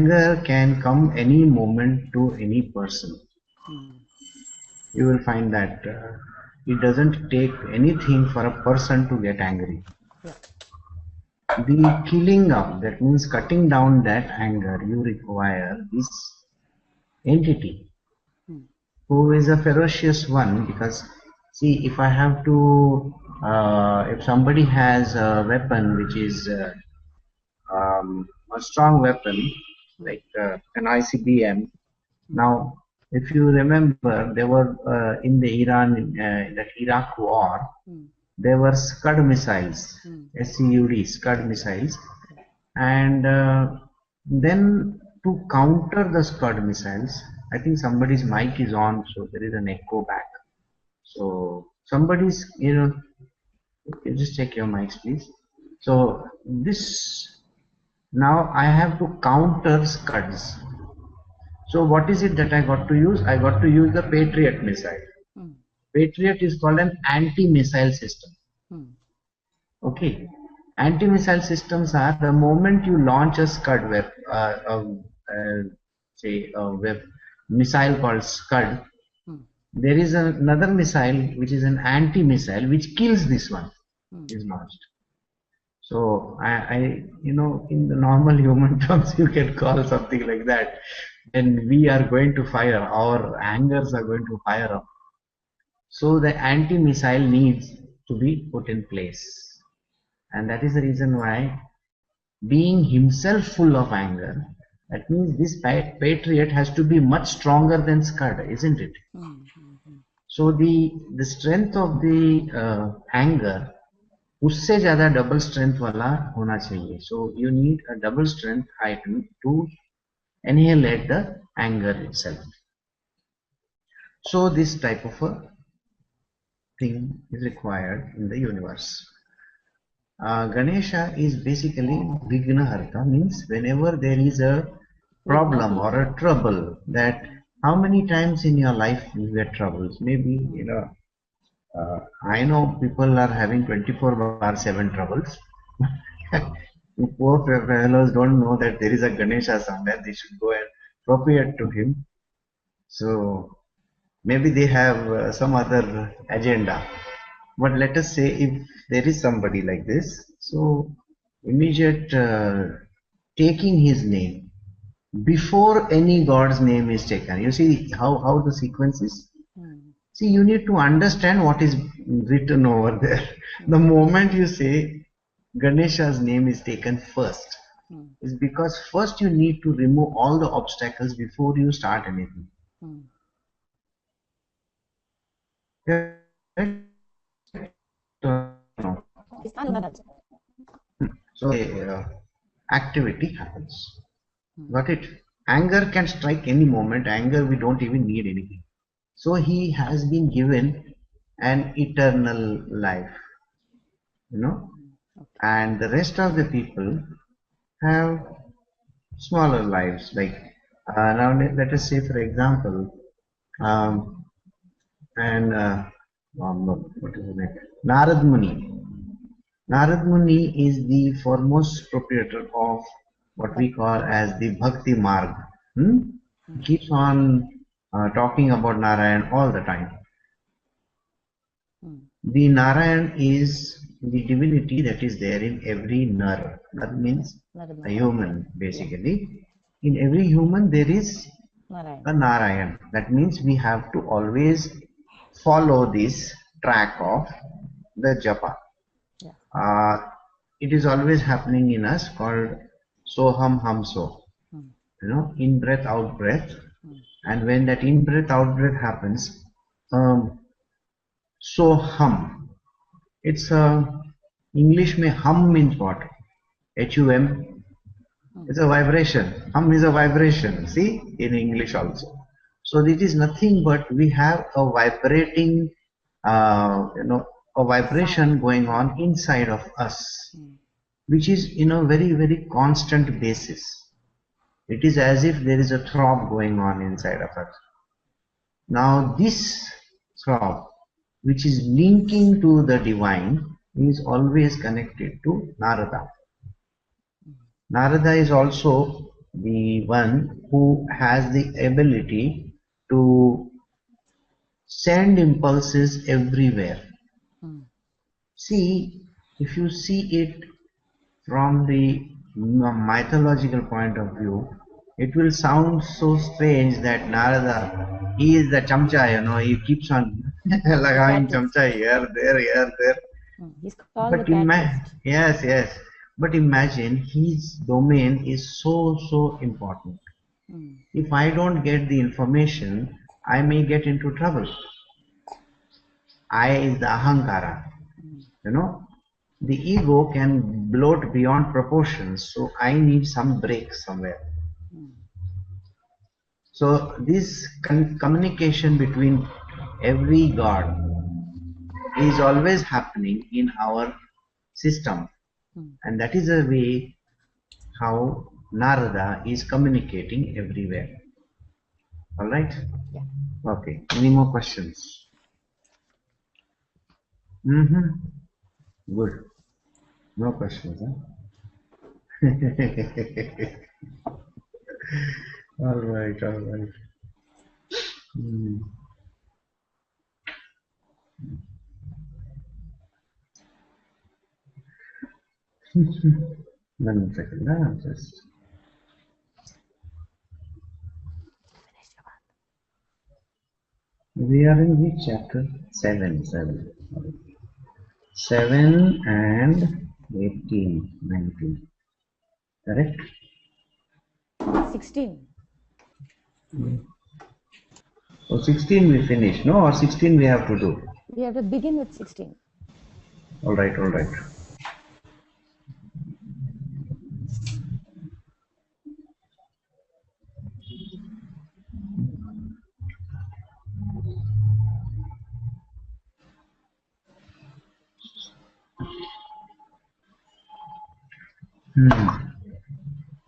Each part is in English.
anger can come any moment to any person. You will find that it doesn't take anything for a person to get angry. The killing of, that means cutting down that anger, you require this entity who is a ferocious one, because see, if I have to, if somebody has a weapon which is a strong weapon like an ICBM. Now, if you remember, there were in the in the Iraq war, there were Scud missiles, SCUD, Scud missiles, and then to counter the Scud missiles, I think somebody's mic is on, so there is an echo back. So somebody's, you just check your mics, please. So this, now I have to counter Scuds. So what is it that I got to use? I got to use the Patriot missile. Patriot is called an anti-missile system. Okay. Anti-missile systems are the moment you launch a Scud say a missile called Scud, there is another missile which is an anti-missile which kills this one, is launched. So I in the normal human terms, you can call something like that. And we are going to fire, our angers are going to fire up. So the anti-missile needs to be put in place. And that is the reason why, being himself full of anger, that means this Patriot has to be much stronger than Scud, isn't it? So the strength of the anger, उससे ज़्यादा double strength वाला होना चाहिए. So you need a double strength item to annihilate the anger itself. So this type of a thing is required in the universe. Ganesha is basically Vignaharta, means whenever there is a problem or a trouble, that how many times in your life you get troubles? Maybe, I know people are having 24/7 troubles. Poor fellows don't know that there is a Ganesha somewhere. They should go and appropriate to him. So maybe they have some other agenda. But let us say if there is somebody like this, so immediate taking his name before any God's name is taken. You see how the sequence is? See, you need to understand what is written over there. The moment you say Ganesha's name is taken first, is because first you need to remove all the obstacles before you start anything. So activity happens. Got it? Anger can strike any moment. Anger, we don't even need anything. So he has been given an eternal life, and the rest of the people have smaller lives. Like now, let us say, for example, what is his name? Narad Muni. Narad Muni is the foremost proprietor of what we call as the Bhakti Marg. Keeps on talking about Narayan all the time. The Narayan is the divinity that is there in every Nar. That means a human, basically. In every human there is a Narayan. That means we have to always follow this track of the japa. It is always happening in us, called Soham Ham So. In breath, out breath. And when that in breath, out breath happens, Soham. It's English mein hum means what? H-U-M. It's a vibration. Hum is a vibration. See, in English also. So it is nothing but we have a vibrating, a vibration going on inside of us, which is in a very, very constant basis. It is as if there is a throb going on inside of us. Now this throb, which is linking to the divine, is always connected to Narada. Narada is also the one who has the ability to send impulses everywhere. See, if you see it from the mythological point of view, it will sound so strange that Narada, he is the chamcha, he keeps on allowing chamcha here, there. He's called But the catalyst. yes. But imagine his domain is so important. If I don't get the information, I may get into trouble. I is the ahankara. The ego can bloat beyond proportions, so I need some break somewhere. So this communication between every god is always happening in our system, and that is a way how Narada is communicating everywhere. All right? Yeah. Okay. Any more questions? Good. No questions, huh? All right. One second, just. We are in which chapter? 7. 7 and 18, 19. Correct? 16. So 16 we finish, no? Or 16 we have to do? We have to begin with 16. All right.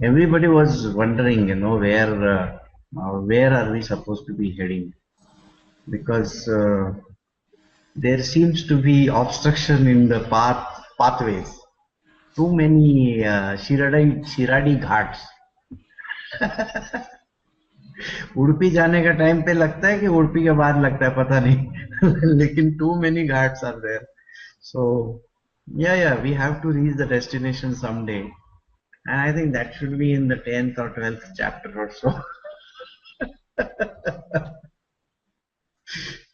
Everybody was wondering, where are we supposed to be heading? Because there seems to be obstruction in the pathways. Too many Shiradi Ghats. उड़पी जाने का time पे लगता है कि उड़पी के बाद लगता है पता नहीं. लेकिन too many Ghats are there. So yeah, we have to reach the destination someday. And I think that should be in the 10th or 12th chapter or so.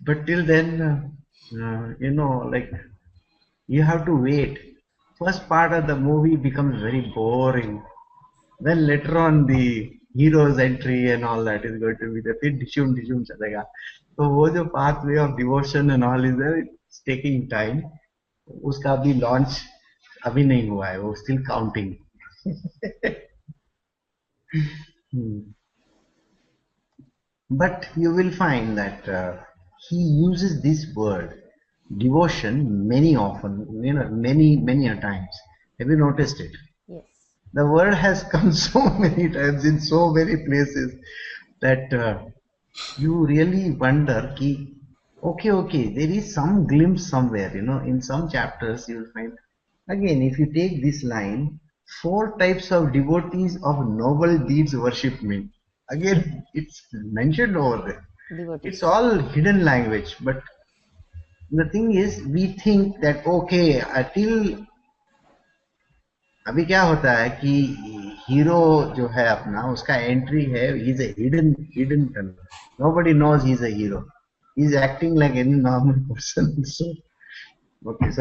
But till then, you have to wait. First part of the movie becomes very boring. Then later on, the hero's entry and all that is going to be the फिर डिशुम चलेगा. तो वो जो pathway of devotion and all is there, it's taking time. उसका भी launch अभी नहीं हुआ है, वो still counting. But you will find that he uses this word devotion many a times. Have you noticed it? Yes. The word has come so many times in so many places that you really wonder ki, okay, there is some glimpse somewhere, in some chapters you will find. Again, if you take this line, 4 types of devotees of noble deeds worship me. Again, it's mentioned over there. Devotees. It's all hidden language, but the thing is, we think that okay, till अभी क्या होता है कि hero जो है अपना उसका entry है, he is a hidden fellow. Nobody knows he is a hero. He is acting like any normal person. So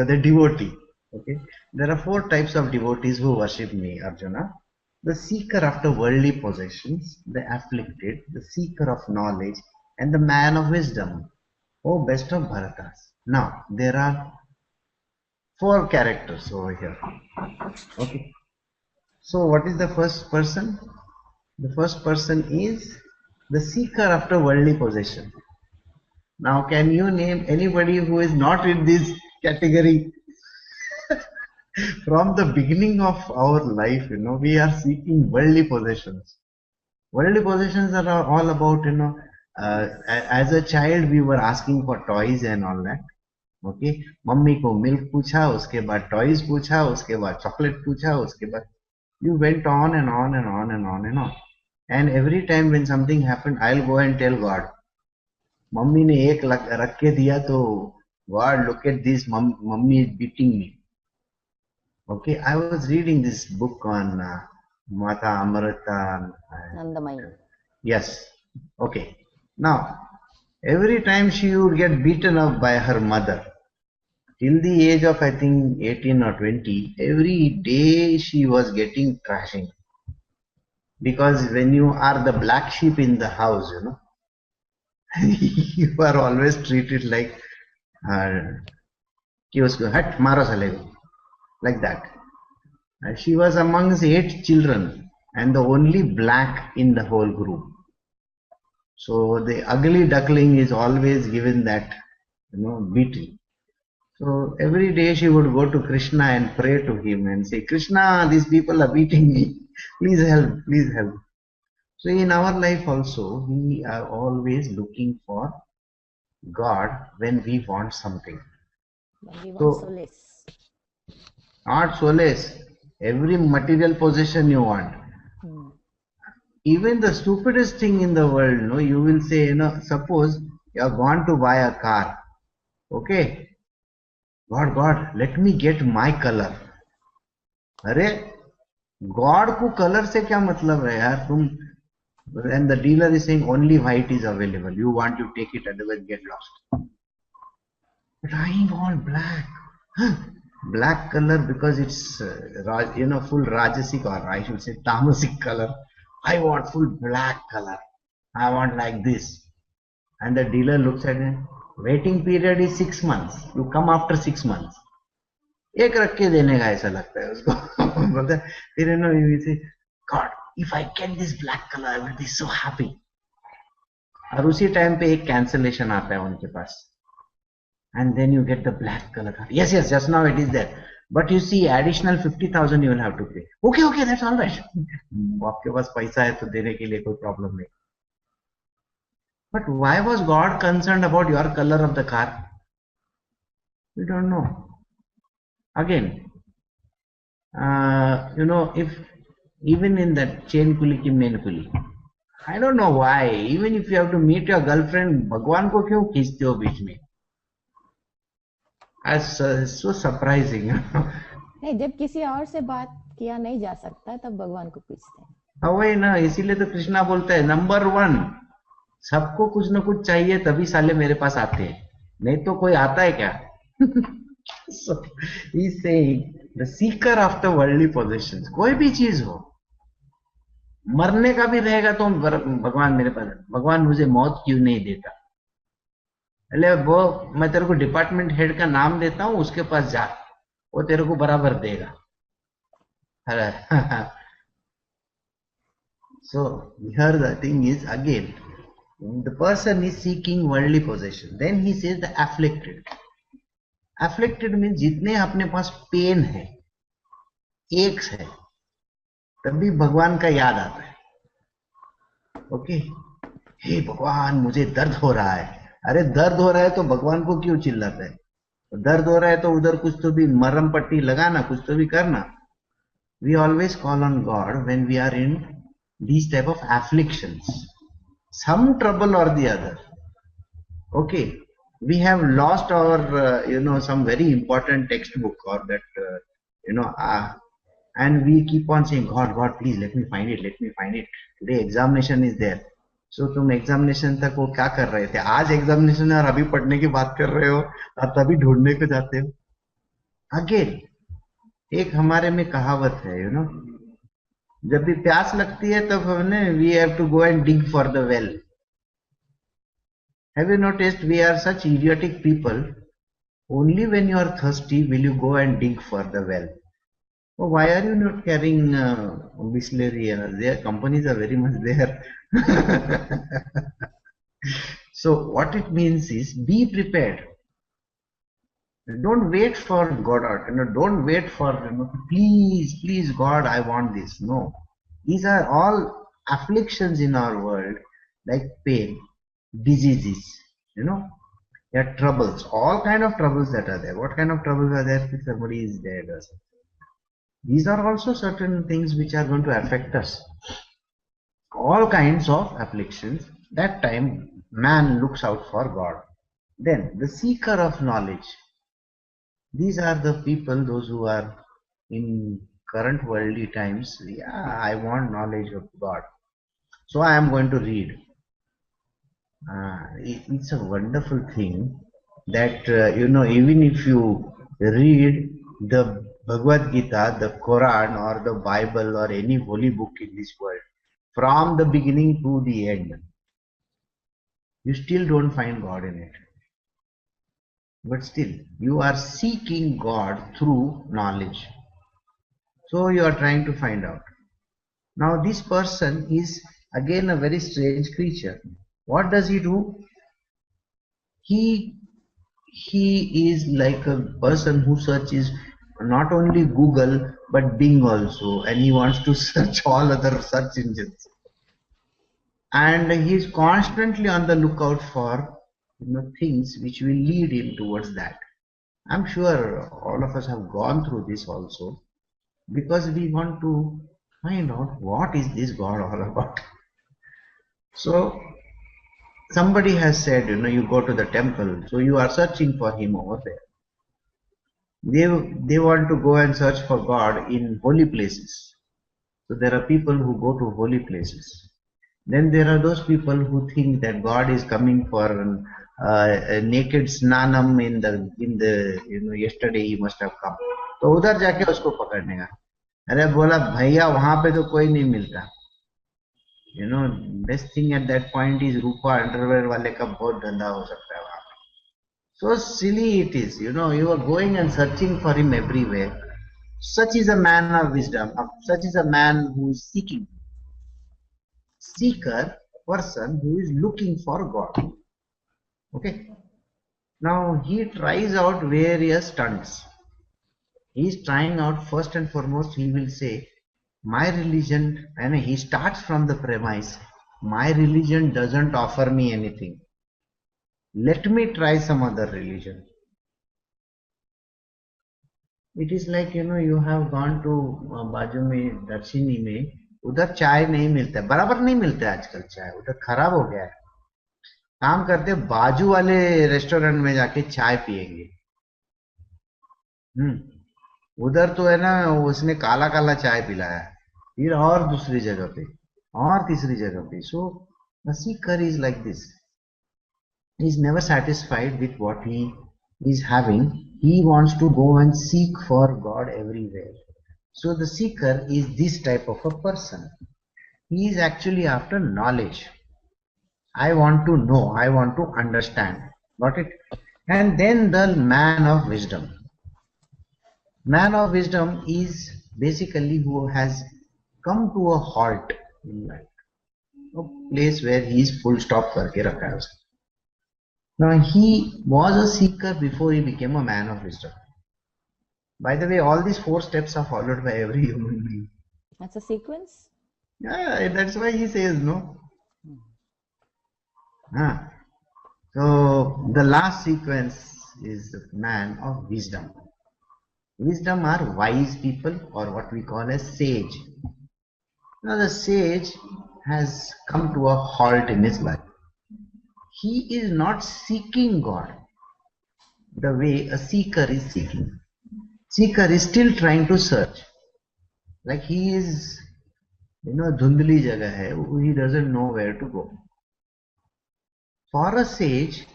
the devotee. Okay, there are 4 types of devotees who worship me, Arjuna. The seeker after worldly possessions, the afflicted, the seeker of knowledge, and the man of wisdom. Oh, best of Bharatas. Now, there are 4 characters over here. Okay. So, what is the first person? The first person is the seeker after worldly possession. Now, can you name anybody who is not in this category? From the beginning of our life, we are seeking worldly possessions. Worldly possessions are all about, as a child, we were asking for toys and all that. Okay, mummy को milk पूछा, उसके बाद toys पूछा, उसके बाद chocolate पूछा, उसके बाद You went on and on and on and on and on. And every time when something happened, I'll go and tell God, mummy ने एक रख के दिया तो God, look at this, mummy is beating me. Okay, I was reading this book on Mata Amrita. Nandamayi. Yes. Okay. Now, every time she would get beaten up by her mother, till the age of I think 18 or 20, every day she was getting trashing. Because when you are the black sheep in the house, you know, you are always treated like कि उसको हट मारो साले को, like that. She was amongst 8 children and the only black in the whole group. So the ugly duckling is always given that, you know, beating. So every day she would go to Krishna and pray to him and say, Krishna, these people are beating me. Please help, please help. So in our life also, we are always looking for God when we want something. When we want solace. Not solace. Every material possession you want. Even the stupidest thing in the world, no, you will say, you know, suppose you are going to buy a car. Okay. God, let me get my color. अरे God को color से क्या मतलब है यार तुम? And the dealer is saying only white is available. You want to take it, otherwise get lost. But I want black. Black color because it's you know, full rajasic, or I should say tamasic color. I want full black color. I want like this. And the dealer looks at it. Waiting period is 6 months. You come after 6 months. एक रख के देने का ऐसा लगता है उसको. बोलता है फिर you know you say, God, if I get this black color, I will be so happy. और उसी टाइम पे एक cancellation आता है उनके पास. And then you get the black color car. Yes, just now it is there. But you see, additional 50,000 you will have to pay. Okay, that's all right. आपके पास पैसा है तो देने के लिए कोई problem नहीं. But why was God concerned about your color of the car? We don't know. Again, you know, if even in that chain kuli ki main kuli, I don't know why. Even if you have to meet your girlfriend, भगवान को क्यों खींचते हो बीच में? As so surprising. नहीं, जब किसी और से बात किया नहीं जा सकता तब भगवान को पूछते हैं. हाँ वही ना, इसीलिए तो कृष्णा बोलता है नंबर 1, सबको कुछ ना कुछ चाहिए तभी साले मेरे पास आते हैं, नहीं तो कोई आता है क्या? So he's saying the seeker after worldly possessions, कोई भी चीज हो, मरने का भी रहेगा तो भगवान मेरे पास, भगवान मुझे मौत क्यों नहीं देता? अरे वो मैं तेरे को डिपार्टमेंट हेड का नाम देता हूं, उसके पास जा, वो तेरे को बराबर देगा. So here the thing is, again, the person is seeking worldly possession. Then he says the afflicted. Afflicted means जितने अपने पास पेन है, एक्स है, तभी भगवान का याद आता है. ओके, हे भगवान मुझे दर्द हो रहा है. अरे दर्द हो रहा है तो भगवान को क्यों चिल्लाता है? दर्द हो रहा है तो उधर कुछ तो भी मरहम पट्टी लगाना, कुछ तो भी करना. We always call on God when we are in these type of afflictions, some trouble or the other. Okay, we have lost our you know, some very important textbook or that you know, and we keep on saying, God, please let me find it. Today examination is there. So तुम examination तक वो क्या कर रहे थे? आज examination है और अभी पढ़ने की बात कर रहे हो और तभी ढूंढने को जाते हो. अगेन एक हमारे में कहावत है, यू नो, जब भी प्यास लगती है तब हमने we have to go and dig for the well. Have you noticed we are such idiotic people? Only when you are thirsty will you go and dig for the well. Oh, why are you not carrying Bisleri? Their companies are very much there. So what it means is, be prepared. Don't wait for God, you know, don't wait for, you know, please God, I want this. No, these are all afflictions in our world, like pain, diseases, you know, there are troubles, all kind of troubles that are there. What kind of troubles are there? If somebody is dead or something. These are also certain things which are going to affect us. All kinds of afflictions. That time man looks out for God. Then the seeker of knowledge. These are the people, those who are in current worldly times. Yeah, I want knowledge of God, so I am going to read. It's a wonderful thing that even if you read the Bhagavad Gita, the Quran, or the Bible, or any holy book in this world, from the beginning to the end, you still don't find God in it. But still, you are seeking God through knowledge. So you are trying to find out. Now this person is again a very strange creature. What does he do? He is like a person who searches not only Google but Bing also, and he wants to search all other search engines. And he is constantly on the lookout for things which will lead him towards that. I'm sure all of us have gone through this also, because we want to find out what is this God all about. So somebody has said, you go to the temple, so you are searching for him over there. They want to go and search for God in holy places. So there are people who go to holy places. Then there are those people who think that God is coming for a naked snanam in the yesterday he must have come. तो उधर जाके उसको पकड़ने का. अरे बोला भैया वहां पे तो कोई नहीं मिलता. Best thing at that point is Rupa underwear वाले का बहुत धंधा हो सकता है वहां पे. So silly it is, you are going and searching for him everywhere. Such is a man of wisdom. Such is a man who is seeking. Seeker, person who is looking for God. Okay. Now he tries out various stunts. He is trying out, first and foremost, he will say, my religion, and he starts from the premise, my religion doesn't offer me anything. Let me try some other religion. It is like, you have gone to बाजू में दक्षिणी में, उधर चाय नहीं मिलता है, बराबर नहीं मिलता है आजकल चाय, उधर खराब हो गया है. काम करते बाजू वाले रेस्टोरेंट में जाके चाय पिएंगे. उधर तो है ना, उसने काला काला चाय पिलाया, फिर और दूसरी जगह पे और तीसरी जगह पे. सो the seeker is like this. He is never satisfied with what he is having. He wants to go and seek for God everywhere. So the seeker is this type of a person. He is actually after knowledge. I want to know, I want to understand. Got it? And then the man of wisdom. Man of wisdom is basically who has come to a halt in life. A place where he is full stop करके रखा है उसने. Now he was a seeker before he became a man of wisdom. By the way, all these 4 steps are followed by every human being. That's a sequence? Yeah, that's why he says no. So the last sequence is the man of wisdom. Wisdom are wise people, or what we call as sage. Now the sage has come to a halt in his life. He is not seeking God the way a seeker is seeking. Seeker is still trying to search. Like he is, dhundli jagah hai, he doesn't know where to go. For a sage,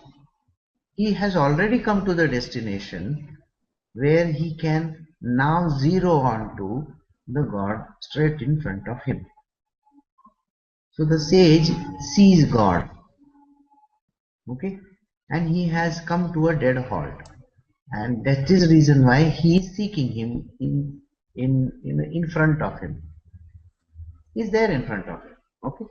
he has already come to the destination where he can now zero onto the God straight in front of him. So the sage sees God. Okay, and he has come to a dead halt, and that is the reason why he is seeking him in front of him. He is there in front of him. Okay,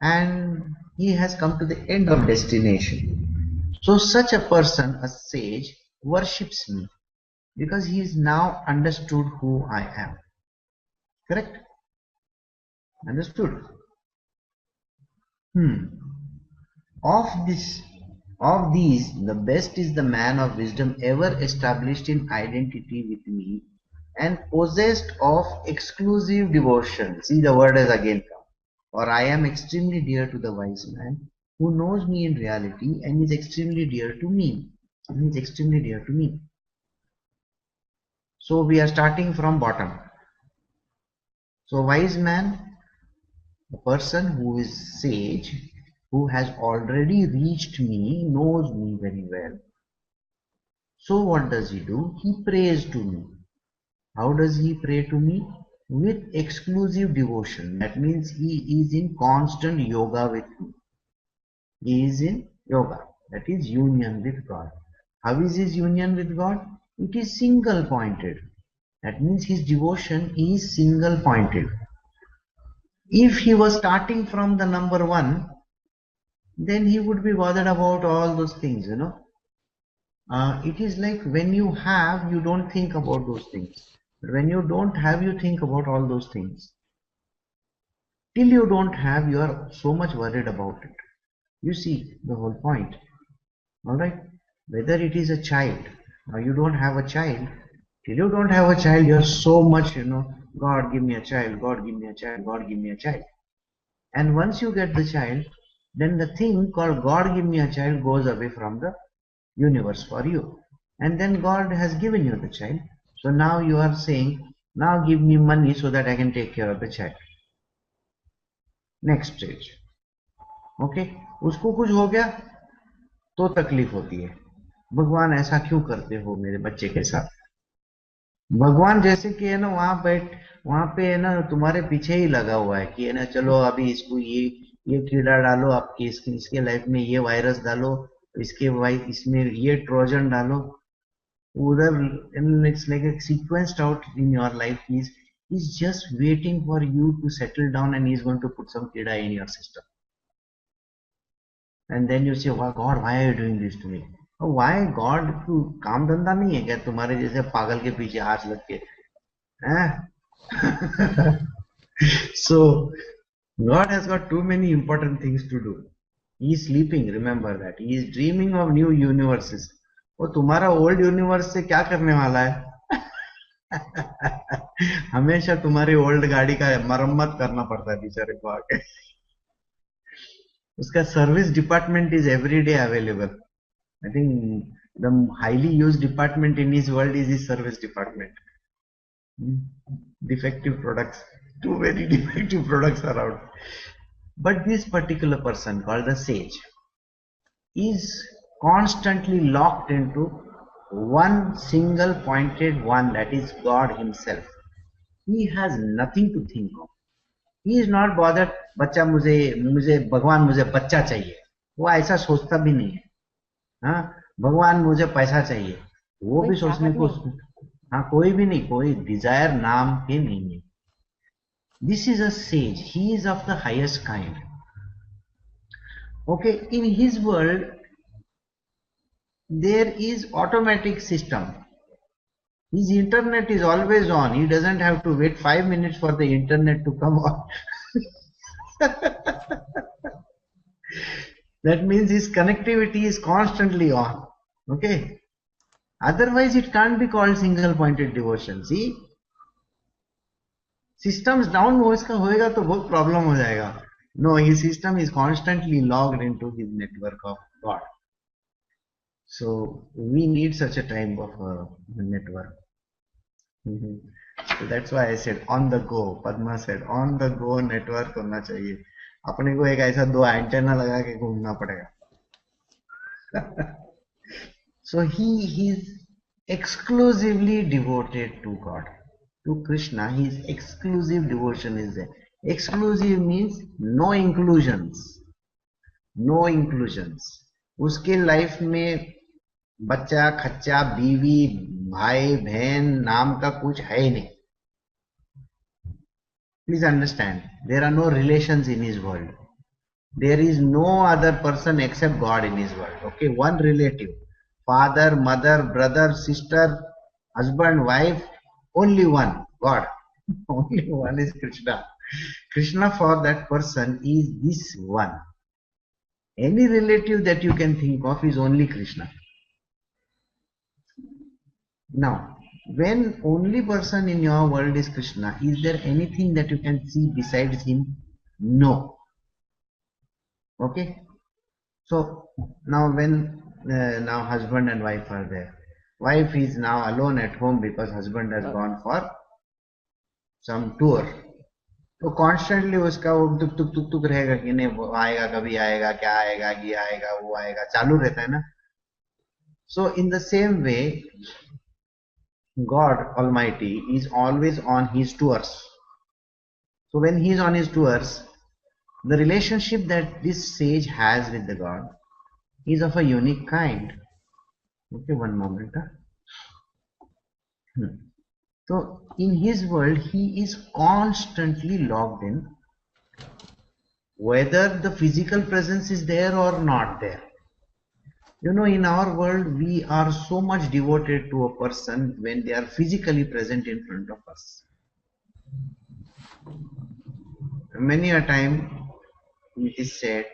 and he has come to the end of destination. So such a person, a sage, worships me because he is now understood who I am. Correct? Understood? Of these, the best is the man of wisdom ever established in identity with me, and possessed of exclusive devotion. See, the word has again come. Or I am extremely dear to the wise man who knows me in reality and is extremely dear to me. And is extremely dear to me. So we are starting from bottom. So wise man, a person who is sage, who has already reached me, knows me very well. So what does he do? He prays to me. How does he pray to me? With exclusive devotion. That means he is in constant yoga with me. He is in yoga. That is union with God. How is his union with God? It is single pointed. That means his devotion is single pointed. If he was starting from the number one, then he would be bothered about all those things, you know. It is like when you have, you don't think about those things. But when you don't have, you think about all those things. Till you don't have, you are so much worried about it. You see the whole point. Alright? Whether it is a child or you don't have a child, till you don't have a child, you are so much, you know, God give me a child, God give me a child, God give me a child. And once you get the child, then the thing called God give me a child goes away from the universe for you. And then God has given you the child. So now you are saying, now give me money so that I can take care of the child. Next stage. Okay? उसको कुछ हो गया तो तकलीफ होती है, भगवान ऐसा क्यों करते हो मेरे बच्चे के साथ। भगवान जैसे कि है ना वहां पे है ना तुम्हारे पीछे ही लगा हुआ है कि है ना चलो अभी इसको ये कीड़ा डालो, आपके इसके लाइफ में ये वायरस डालो, इसमें ये ट्रोजन डालो, उधर it's like a sequenced out in your life. He's just waiting for you to settle down and he's going to put some kida in your system. And then you say, wow, God, why are you doing this to me? Oh, why God? काम धंधा नहीं है क्या तुम्हारे जैसे पागल के पीछे हाथ लग के? So God has got too many important things to do. He is sleeping, remember that. He is dreaming of new universes. वो तुम्हारा ओल्ड यूनिवर्स से क्या करने वाला है? हमेशा तुम्हारी ओल्ड गाड़ी का मरम्मत करना पड़ता है बेचारे को आके. उसका service department is every day available. I think the highly used department in his world is his service department. Defective products, too many defective products around. But this particular person called the sage is constantly locked into one single pointed one, that is God himself. He has nothing to think of. He is not bothered, बच्चा मुझे भगवान मुझे बच्चा चाहिए, वो ऐसा सोचता भी नहीं है. हाँ, भगवान मुझे पैसा चाहिए, वो भी सोचने को, हाँ, कोई भी नहीं, कोई डिजायर नाम के नहीं है. This is a sage. He is of the highest kind. Okay, in his world there is automatic system. His internet is always on. He doesn't have to wait 5 minutes for the internet to come on. That means his connectivity is constantly on. Okay. Otherwise it can't be called single pointed devotion. See, systems down होएगा तो बहुत problem हो जाएगा. No, his system is constantly logged into his network of God. So we need such a type of network. So that's why I said on the go. Padma said on the go network होना चाहिए. अपने को एक ऐसा 2 antenna लगा के घूमना पड़ेगा. So he is exclusively devoted to God, to Krishna. His exclusive devotion is there. Exclusive means no inclusions. No inclusions. उसके लाइफ में बच्चा, खच्चा, बीवी, भाई, बहन नाम का कुछ है ही नहीं. Please understand, there are no relations in his world. There is no other person except God in his world. Okay, one relative. Father, mother, brother, sister, husband, wife, only one, God. Only one is Krishna. Krishna for that person is this one. Any relative that you can think of is only Krishna. Now, when only person in your world is Krishna, is there anything that you can see besides him? No. Okay. So now when now husband and wife are there, wife is now alone at home because husband has gone for some tour. तो constantly उसका वो तुक तुक तुक तुक रहेगा कि नहीं, वो आएगा, कभी आएगा, क्या आएगा, ये आएगा, वो आएगा, चालू रहता है ना. So in the same way God Almighty is always on his tours. So when he is on his tours, the relationship that this sage has with the God is of a unique kind. Okay, one moment. So in his world, he is constantly logged in, whether the physical presence is there or not there. You know, in our world, we are so much devoted to a person when they are physically present in front of us. Many a time it is said,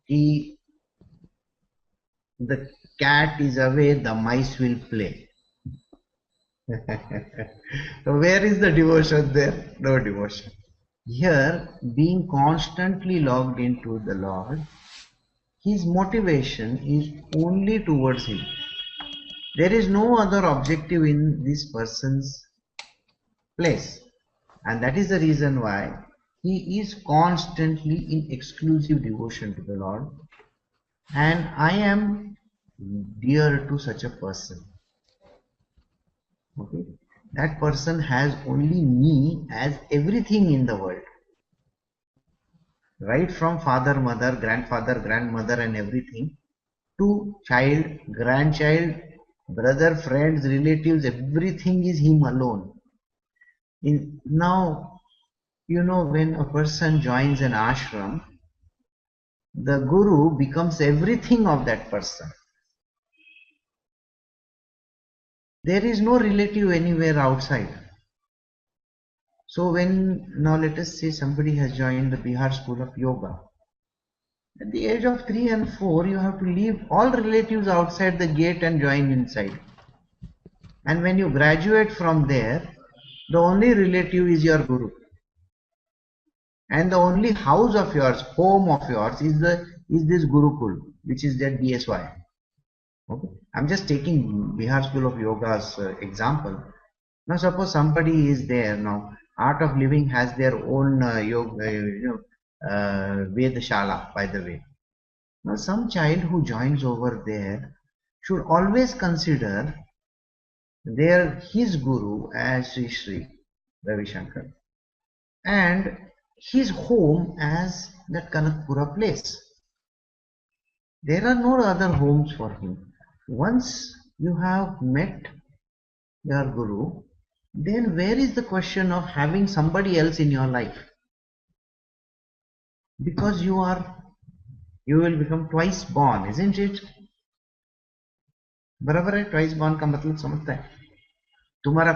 the cat is away, the mice will play. So where is the devotion there? No devotion. Here, being constantly logged into the Lord, his motivation is only towards him. There is no other objective in this person's place. And that is the reason why he is constantly in exclusive devotion to the Lord. And I am dear to such a person. Okay? That person has only me as everything in the world. Right from father, mother, grandfather, grandmother and everything, to child, grandchild, brother, friends, relatives, everything is him alone. Now, you know, when a person joins an ashram, the guru becomes everything of that person. There is no relative anywhere outside. So when, now let us say somebody has joined the Bihar School of Yoga. At the age of 3 and 4, you have to leave all relatives outside the gate and join inside. And when you graduate from there, the only relative is your guru. And the only house of yours, home of yours, is this Gurukul, which is that BSY. Okay? I'm just taking Bihar School of Yoga's example. Now suppose somebody is there now. Art of Living has their own yoga, Vedashala, by the way. Now some child who joins over there should always consider his guru as Sri Sri Ravi Shankar and his home as that Kanakpura place. There are no other homes for him. Once you have met your guru, then where is the question of having somebody else in your life? Because you will become twice born, isn't it? बराबर है, twice born का मतलब समझता है? तुम्हारा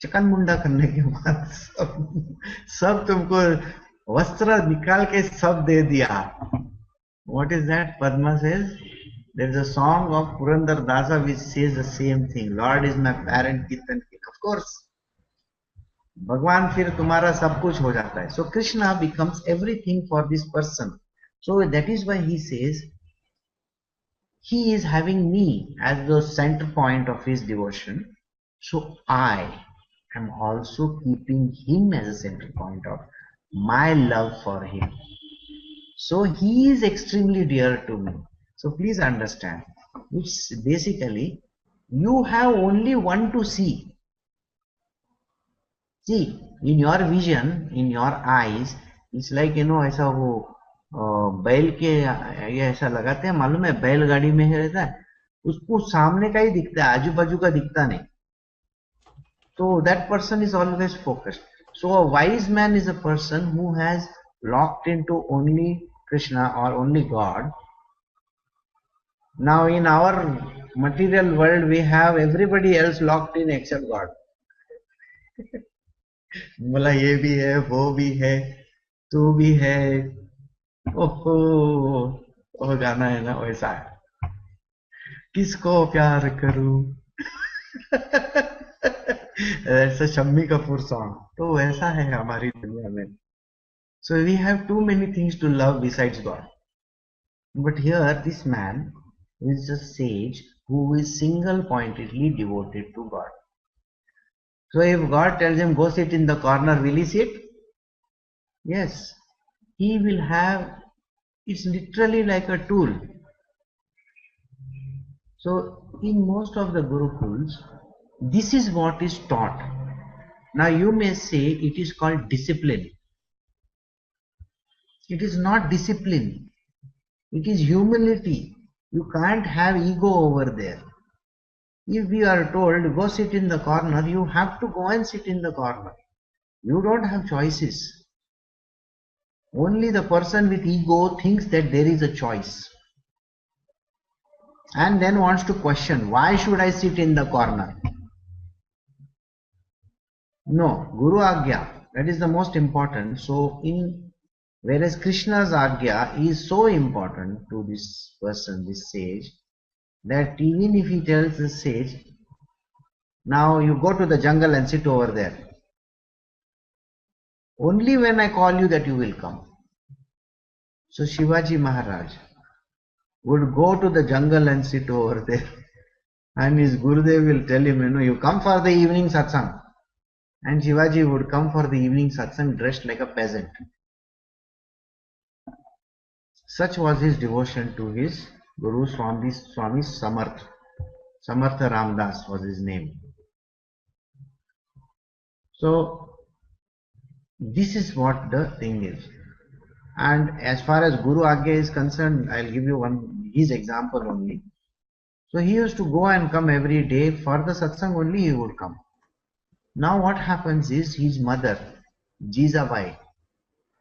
chicken मुंडा करने के बाद सब तुमको वस्त्र निकाल के सब दे दिया. What is that? Padma says, there is a song of Purandar Dasa which says the same thing. Lord is my parent, kith and kin. Of course, भगवान फिर तुम्हारा सब कुछ हो जाता है. So Krishna becomes everything for this person. So that is why he says, he is having me as the center point of his devotion. So I am also keeping him as a center point of my love for him. So he is extremely dear to me. So please understand, which basically you have only one to see. See, in your vision, in your eyes, it's like, you know, ऐसा वो बैल के ये ऐसा लगाते हैं, मालूम है, बैलगाड़ी में रहता है, उसको सामने का ही दिखता है, आजू बाजू का दिखता नहीं. So that person is always focused. So a wise man is a person who has locked into only Krishna or only God. Now in our material world, we have everybody else locked in except God. बोला ये भी है, वो भी है, तू भी है, ओहो, वो गाना है ना वैसा है, किसको प्यार करूं. That's a Shammi Kapoor song. तो वैसा है हमारी दुनिया में. So we have too many things to love besides God. But here this man is a sage who is single-pointedly devoted to God. So if God tells him go sit in the corner, will he sit? Yes. He will have, it's literally like a tool. So in most of the Gurukuls, this is what is taught. Now you may say it is called discipline. It is not discipline. It is humility. You can't have ego over there. If you are told go sit in the corner, you have to go and sit in the corner. You don't have choices. Only the person with ego thinks that there is a choice and then wants to question, why should I sit in the corner? No, Guru Agya, that is the most important. So whereas Krishna's Agya is so important to this person, this sage, that even if he tells the sage, now you go to the jungle and sit over there. Only when I call you that you will come. So Shivaji Maharaj would go to the jungle and sit over there. And his Gurudev will tell him, you come for the evening satsang. And Shivaji would come for the evening satsang dressed like a peasant. Such was his devotion to his Guru Swami Samarth. Samartha Ramdas was his name. So this is what the thing is. And as far as Guru Agya is concerned, I'll give you his example only. So he used to go and come every day. For the satsang only he would come. Now what happens is his mother, Jizabai,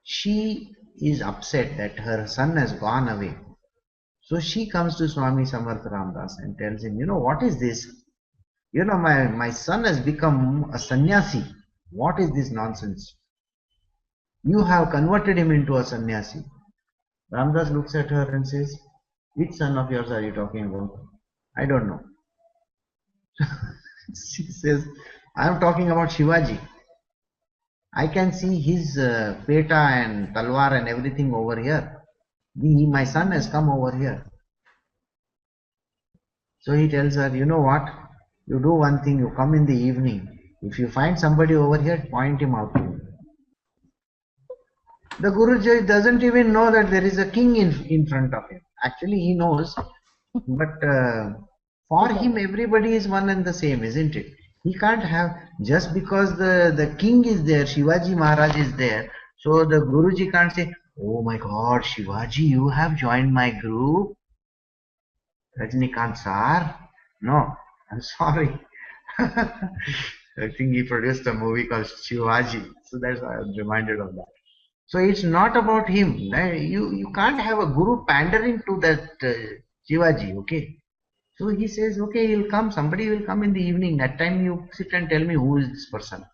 she is upset that her son has gone away. So she comes to Swami Samartha Ramdas and tells him, what is this? My son has become a sannyasi. What is this nonsense? You have converted him into a sannyasi. Ramdas looks at her and says, which son of yours are you talking about? I don't know. She says, I am talking about Shivaji. I can see his peta and talwar and everything over here. My son has come over here. So he tells her, you know what? You do one thing, you come in the evening. If you find somebody over here, point him out to me. The Guruji doesn't even know that there is a king in front of him. Actually, he knows, but for him, everybody is one and the same, isn't it? He can't have, just because the king is there, Shivaji Maharaj is there, so the Guruji can't say, oh my God, Shivaji, you have joined my group. Rajnikant sir. No, I'm sorry. I think he produced a movie called Shivaji. So that's why I was reminded of that. So it's not about him. You can't have a guru pandering to that Shivaji, okay? So he says, okay, he'll come. Somebody will come in the evening. That time you sit and tell me who is this person.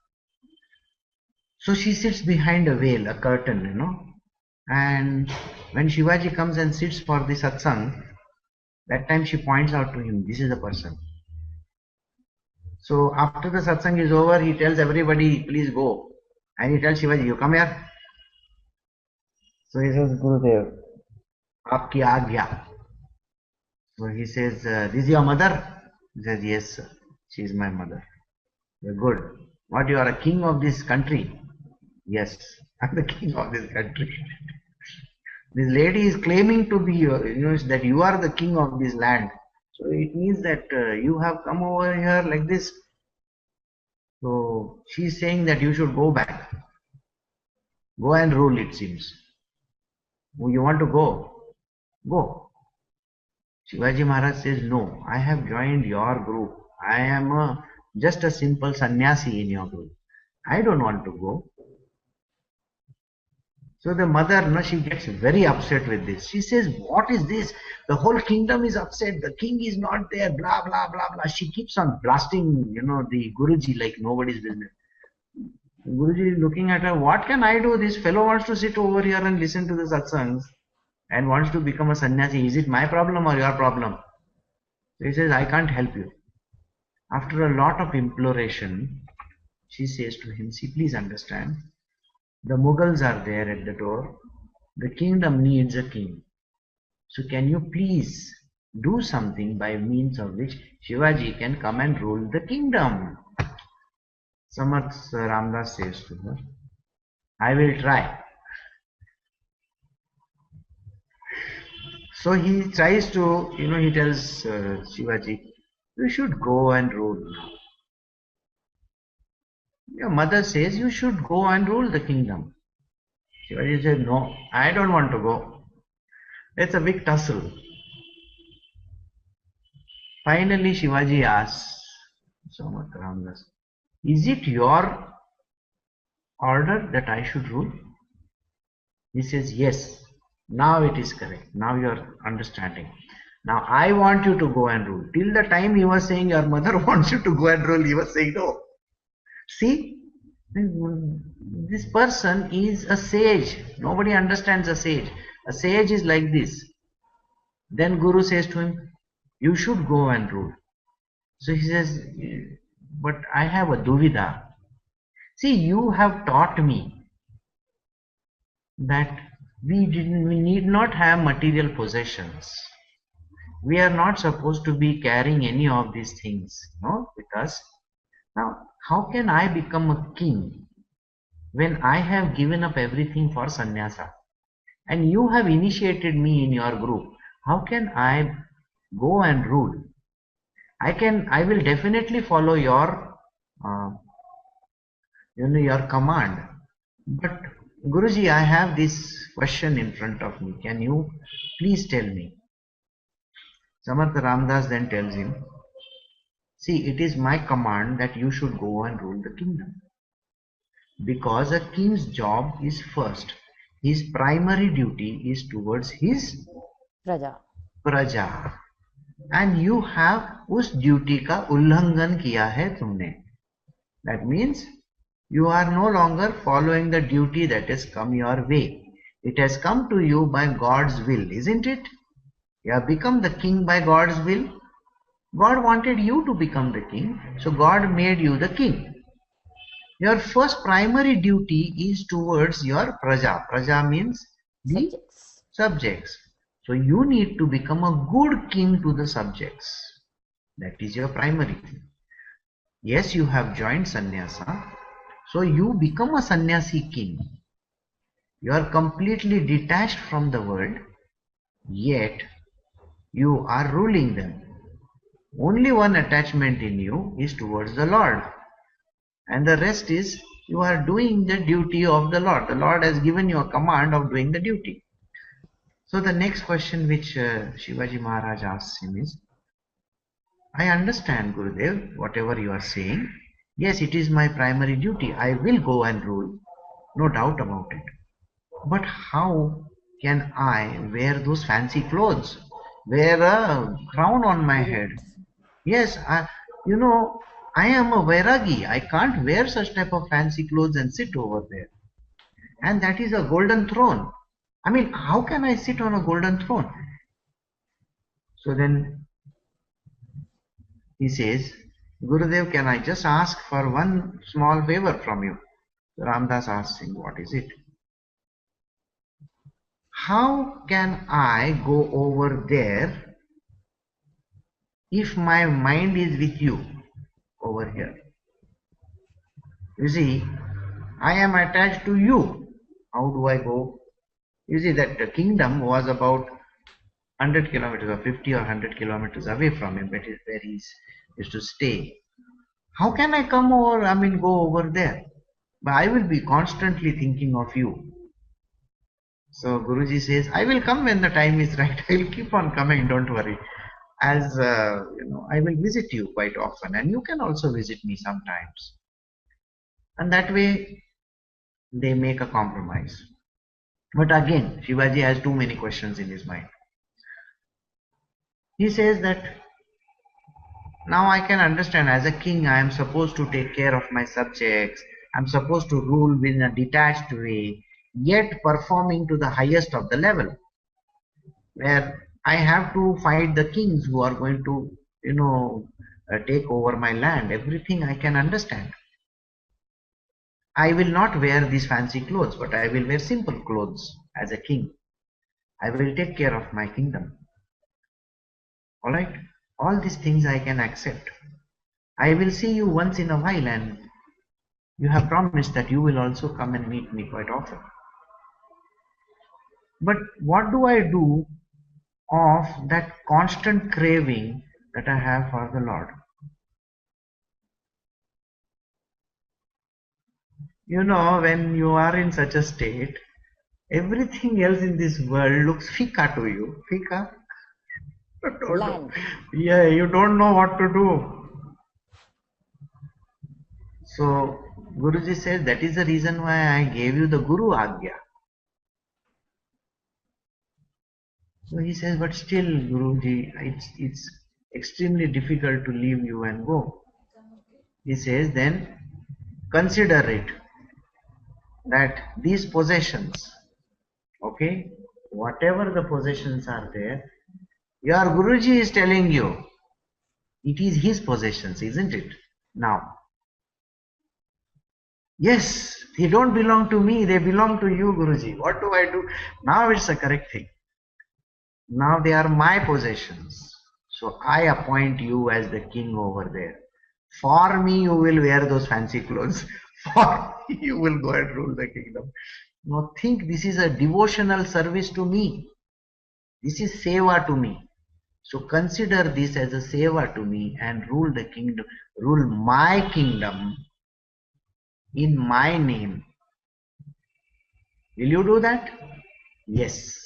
So she sits behind a veil, a curtain, And when Shivaji comes and sits for the satsang, that time she points out to him, this is the person. So after the satsang is over, he tells everybody, please go. And he tells Shivaji, you come here. So he says, Gurudev, aapki aagya. So he says, this is your mother? He says, yes, sir. She is my mother. Good. What, you are a king of this country? Yes, I'm the king of this country. This lady is claiming to be, that you are the king of this land. So it means that you have come over here like this. So she is saying that you should go back. Go and rule, it seems. You want to go? Go. Shivaji Maharaj says, no, I have joined your group. I am just a simple sannyasi in your group. I don't want to go. So the mother, she gets very upset with this. She says, what is this? The whole kingdom is upset. The king is not there, blah, blah, blah, blah. She keeps on blasting, the Guruji like nobody's business. Guruji is looking at her, what can I do? This fellow wants to sit over here and listen to the satsangs and wants to become a sannyasi. Is it my problem or your problem? So he says, I can't help you. After a lot of imploration, she says to him, see, please understand, the Mughals are there at the door. The kingdom needs a king. So can you please do something by means of which Shivaji can come and rule the kingdom? Samarth Ramdas says to her, I will try. So he tries to, he tells Shivaji, you should go and rule now. Your mother says you should go and rule the kingdom. Shivaji said, no, I don't want to go. It's a big tussle. Finally, Shivaji asks Samarth Ramdas, is it your order that I should rule? He says, yes. Now it is correct. Now you are understanding. Now I want you to go and rule. Till the time he was saying your mother wants you to go and rule, he was saying no. See, this person is a sage. Nobody understands a sage. A sage is like this. Then Guru says to him, you should go and rule. So he says, but I have a duvida. See, you have taught me that we need not have material possessions. We are not supposed to be carrying any of these things, with us. Now, how can I become a king when I have given up everything for sannyasa? And you have initiated me in your group. How can I go and rule? I will definitely follow your, your command. But Guruji, I have this question in front of me. Can you please tell me? Samarth Ramdas then tells him, see, it is my command that you should go and rule the kingdom. Because a king's job is first. His primary duty is towards his praja. And you have उस duty का उल्लंघन किया है तुमने. That means you are no longer following the duty that has come your way. It has come to you by God's will, isn't it? You have become the king by God's will. God wanted you to become the king, so God made you the king. Your first primary duty is towards your praja. Praja means the subjects. So you need to become a good king to the subjects. That is your primary thing. Yes, you have joined sannyasa, so you become a sannyasi king. You are completely detached from the world, yet you are ruling them. Only one attachment in you is towards the Lord, and the rest is you are doing the duty of the Lord. The Lord has given you a command of doing the duty. So the next question which Shivaji Maharaj asks him is, I understand, Gurudev, whatever you are saying. Yes, it is my primary duty. I will go and rule, no doubt about it. But how can I wear those fancy clothes, wear a crown on my head? Yes, I am a Vairagi. I can't wear such type of fancy clothes and sit over there. And that is a golden throne. I mean, how can I sit on a golden throne? So then he says, Gurudev, can I just ask for one small favor from you? Ramdas asks him, what is it? How can I go over there if my mind is with you over here? You see, I am attached to you. How do I go? You see that the kingdom was about 100 kilometers or 50 or 100 kilometers away from him, that is where he used to stay. How can I come over, go over there? But I will be constantly thinking of you. So Guruji says, I will come when the time is right. I will keep on coming, don't worry. As I will visit you quite often, and you can also visit me sometimes. And that way they make a compromise. But again, Shivaji has too many questions in his mind. He says that now I can understand, as a king I am supposed to take care of my subjects, I am supposed to rule in a detached way, yet performing to the highest of the level, where I have to fight the kings who are going to take over my land. Everything I can understand. I will not wear these fancy clothes, but I will wear simple clothes as a king. I will take care of my kingdom. All right? All these things I can accept. I will see you once in a while, and you have promised that you will also come and meet me quite often. But what do I do of that constant craving that I have for the Lord? You know, when you are in such a state, everything else in this world looks fika to you. Fika? Bland. Yeah, you don't know what to do. So Guruji says that is the reason why I gave you the Guru Agya. So he says, but still, Guruji, it's extremely difficult to leave you and go. He says, then consider it that these possessions, okay, whatever the possessions are there, your Guruji is telling you it is his possessions, isn't it? Now, yes, they don't belong to me, they belong to you, Guruji. What do I do? Now it's the correct thing. Now they are my possessions. So I appoint you as the king over there. For me, you will wear those fancy clothes. For me, you will go and rule the kingdom. Now think this is a devotional service to me. This is seva to me. So consider this as a seva to me and rule the kingdom, rule my kingdom in my name. Will you do that? Yes.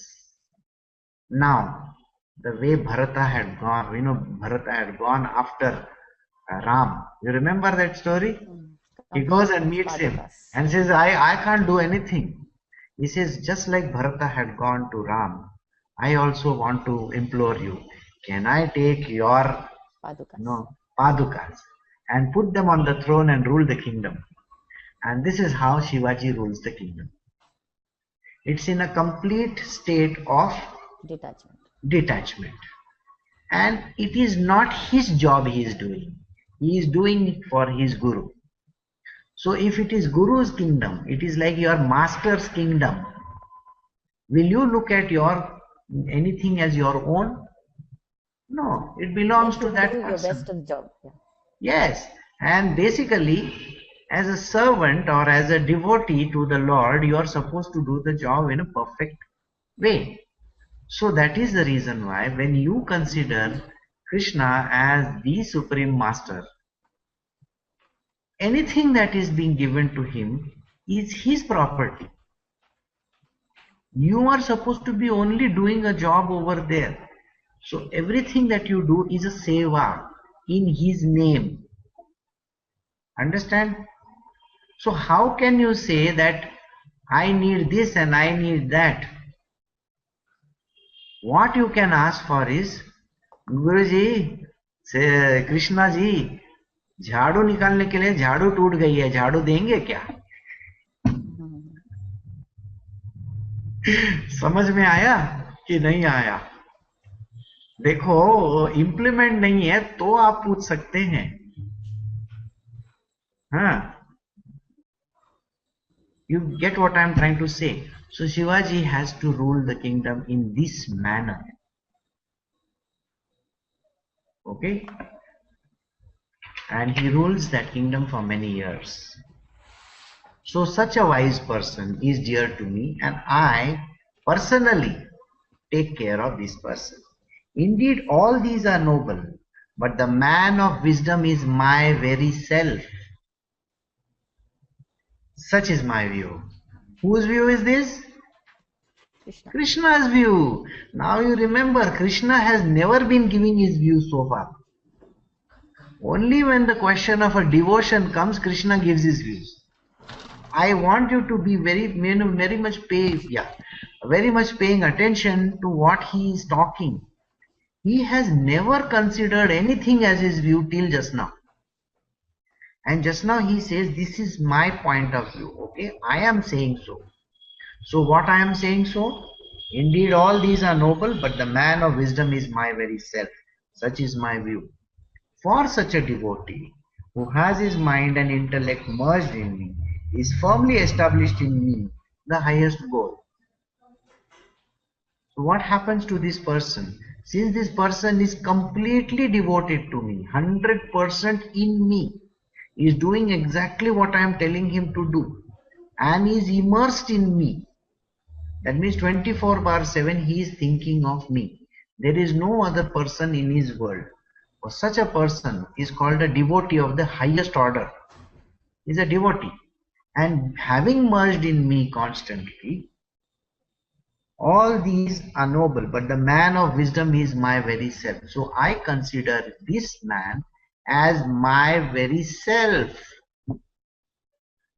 Now, the way Bharata had gone, you know, Bharata had gone after Ram. You remember that story? He goes and meets him and says, I can't do anything. He says, just like Bharata had gone to Ram, I also want to implore you. Can I take your padukas and put them on the throne and rule the kingdom? And this is how Shivaji rules the kingdom. It's in a complete state of detachment. And it is not his job he is doing. He is doing it for his Guru. So if it is Guru's kingdom, it is like your master's kingdom. Will you look at your anything as your own? No, it belongs to that person. Your best of the job. Yeah. Yes, and basically, as a servant or as a devotee to the Lord, you are supposed to do the job in a perfect way. So that is the reason why when you consider Krishna as the Supreme Master, anything that is being given to him is his property. You are supposed to be only doing a job over there. So everything that you do is a seva in his name. Understand? So how can you say that I need this and I need that? What you can ask for is, Guruji, say Krishna ji, झाड़ू निकालने के लिए झाड़ू टूट गई है, झाड़ू देंगे क्या? समझ में आया कि नहीं आया? देखो, इम्प्लीमेंट नहीं है तो आप पूछ सकते हैं. हाँ, you get what I am trying to say. So Shivaji has to rule the kingdom in this manner. Okay? And he rules that kingdom for many years. So such a wise person is dear to me, and I personally take care of this person. Indeed, all these are noble, but the man of wisdom is my very self. Such is my view. Whose view is this? Krishna's view. Now you remember, Krishna has never been giving his view so far. Only when the question of a devotion comes, Krishna gives his views. I want you to be very much paying attention to what he is talking. He has never considered anything as his view till just now. And just now he says, this is my point of view. Okay, I am saying so. So what I am saying so? Indeed, all these are noble, but the man of wisdom is my very self. Such is my view. For such a devotee who has his mind and intellect merged in me, is firmly established in me the highest goal. So what happens to this person? Since this person is completely devoted to me, 100% in me, is doing exactly what I am telling him to do, and is immersed in me. That means 24/7 he is thinking of me. There is no other person in his world. For such a person is called a devotee of the highest order. He is a devotee. And having merged in me constantly, all these are noble, but the man of wisdom is my very self. So I consider this man as my very self.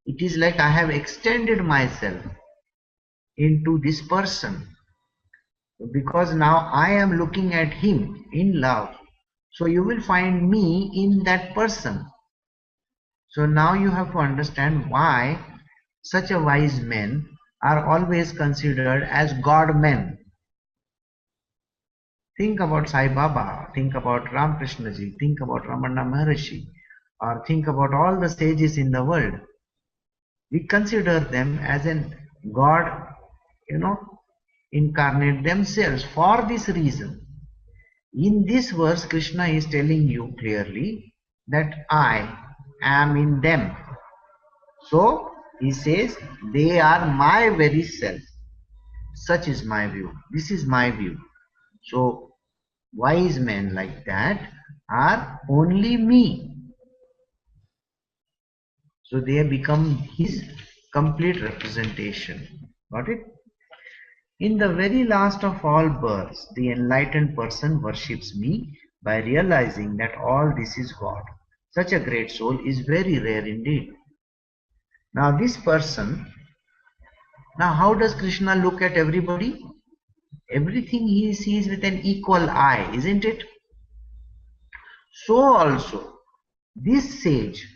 It is like I have extended myself into this person, because now I am looking at him in love. So you will find me in that person. So now you have to understand why such a wise men are always considered as God men. Think about Sai Baba, think about Ramakrishna Ji, think about Ramana Maharshi, or think about all the sages in the world. We consider them as a God, incarnate themselves. For this reason, in this verse, Krishna is telling you clearly that I am in them. So he says, they are my very self. Such is my view. This is my view. So wise men like that are only me. So they become his complete representation. Got it? In the very last of all births, the enlightened person worships me by realizing that all this is God. Such a great soul is very rare indeed. Now this person, now how does Krishna look at everybody? Everything he sees with an equal eye, isn't it? So also, this sage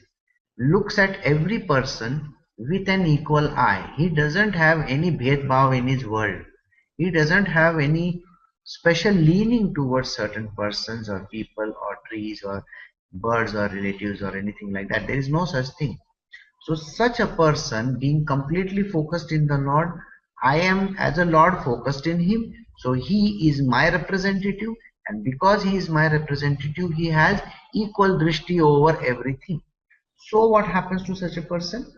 looks at every person with an equal eye. He doesn't have any bhed bhav in his world. He doesn't have any special leaning towards certain persons or people or trees or birds or relatives or anything like that. There is no such thing. So such a person being completely focused in the Lord, I am as a Lord focused in him. So he is my representative, and because he is my representative, he has equal drishti over everything. So what happens to such a person?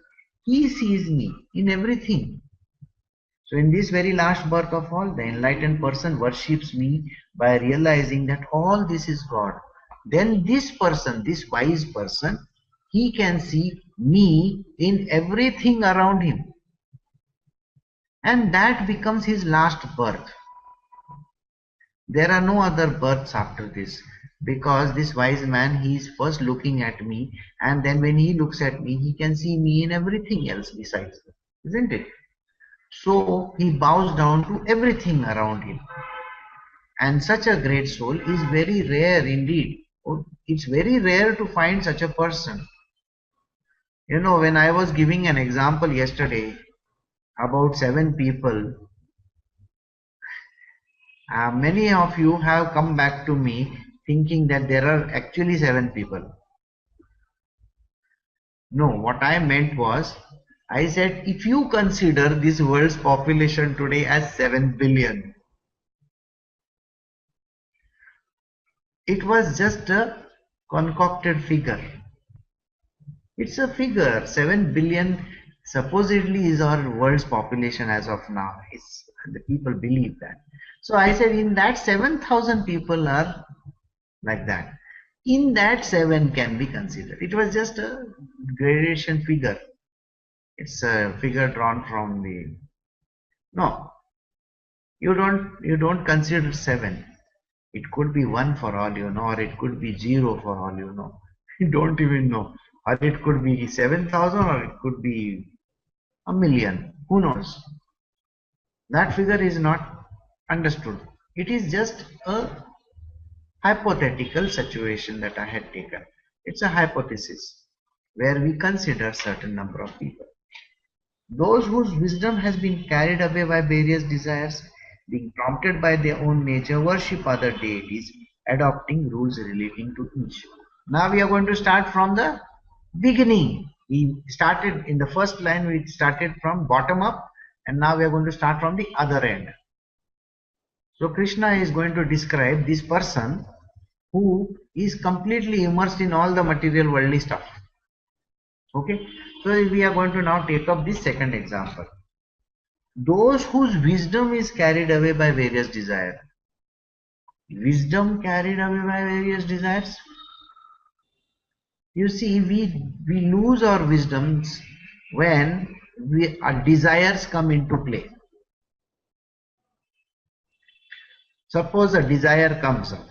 He sees me in everything. So in this very last birth of all, the enlightened person worships me by realizing that all this is God. Then this person, this wise person, he can see me in everything around him. And that becomes his last birth. There are no other births after this, because this wise man, he is first looking at me, and then when he looks at me, he can see me in everything else besides, isn't it? So he bows down to everything around him. And such a great soul is very rare indeed. It's very rare to find such a person. When I was giving an example yesterday about 7 people, many of you have come back to me thinking that there are actually 7 people. No, what I meant was, I said, if you consider this world's population today as 7 billion, it was just a concocted figure. It's a figure. 7 billion supposedly is our world's population as of now. The people believe that. So I said, in that 7,000 people are like that. In that 7 can be considered. It was just a gradation figure. It's a figure drawn from the... No, you don't consider 7. It could be 1 for all you know, or it could be 0 for all you know. You don't even know. Or it could be 7,000, or it could be 1,000,000. Who knows? That figure is not understood. It is just a hypothetical situation that I had taken. It's a hypothesis where we consider certain number of people. Those whose wisdom has been carried away by various desires, being prompted by their own nature, worship other deities, adopting rules relating to each. Now we are going to start from the beginning. We started in the first line, we started from bottom up, and now we are going to start from the other end. So Krishna is going to describe this person who is completely immersed in all the material worldly stuff. Okay, so we are going to now take up this second example. Those whose wisdom is carried away by various desires. Wisdom carried away by various desires. You see, we lose our wisdoms when our desires come into play. Suppose a desire comes up.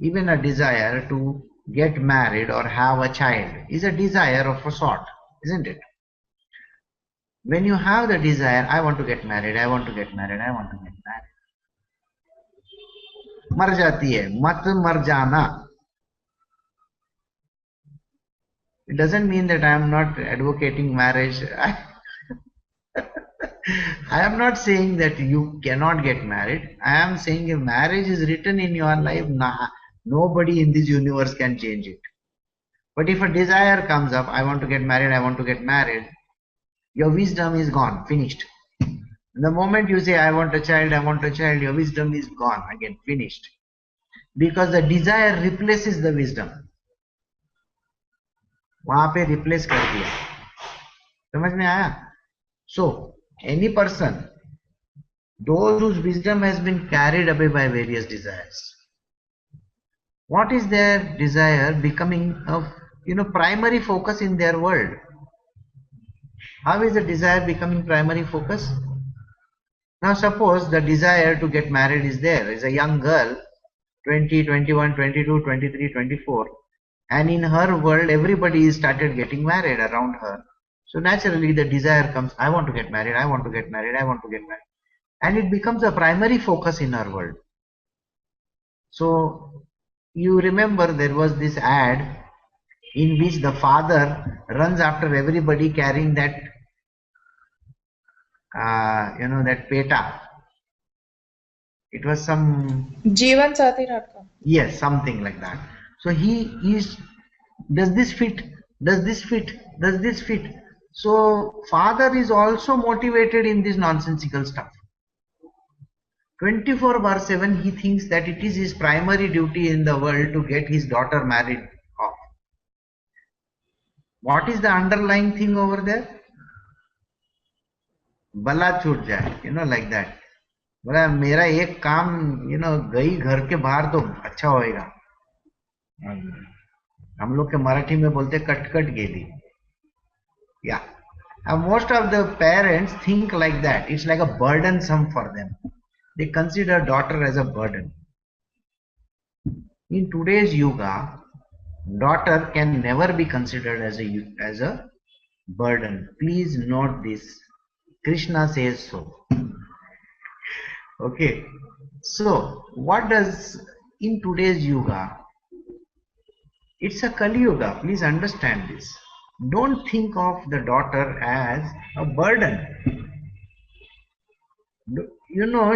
Even a desire to get married or have a child is a desire of a sort, isn't it? When you have the desire, I want to get married, I want to get married, I want to get married. मर जाती है, मत मर जाना. It doesn't mean that I am not advocating marriage. I am not saying that you cannot get married. I am saying if marriage is written in your life, nobody in this universe can change it. But if a desire comes up, I want to get married, I want to get married, your wisdom is gone, finished. The moment you say, I want a child, your wisdom is gone, again, finished. Because the desire replaces the wisdom. वहां पे replace कर दिया. समझ में आया? So, any person, those whose wisdom has been carried away by various desires, what is their desire becoming a primary focus in their world? How is the desire becoming primary focus? Now suppose the desire to get married is there, is a young girl, 20, 21, 22, 23, 24, and in her world everybody is started getting married around her. So naturally the desire comes, I want to get married, I want to get married, I want to get married. And it becomes a primary focus in her world. So you remember there was this ad in which the father runs after everybody carrying that, that peta. It was some Jeevan Sathi Natka. Yes, something like that. So he is, does this fit? Does this fit? Does this fit? So father is also motivated in this nonsensical stuff. 24/7 he thinks that it is his primary duty in the world to get his daughter married off. What is the underlying thing over there? Bala chut jaye, like that. बोला मेरा एक काम गई घर के बाहर तो अच्छा होएगा. हम लोग के मराठी में बोलते कटकट गेली. Yeah, most of the parents think like that. It's like a burdensome for them. They consider daughter as a burden. In today's yuga, daughter can never be considered as a burden. Please note this. Krishna says so. Okay, so what does in today's yuga? It's a Kali Yuga. Please understand this. Don't think of the daughter as a burden.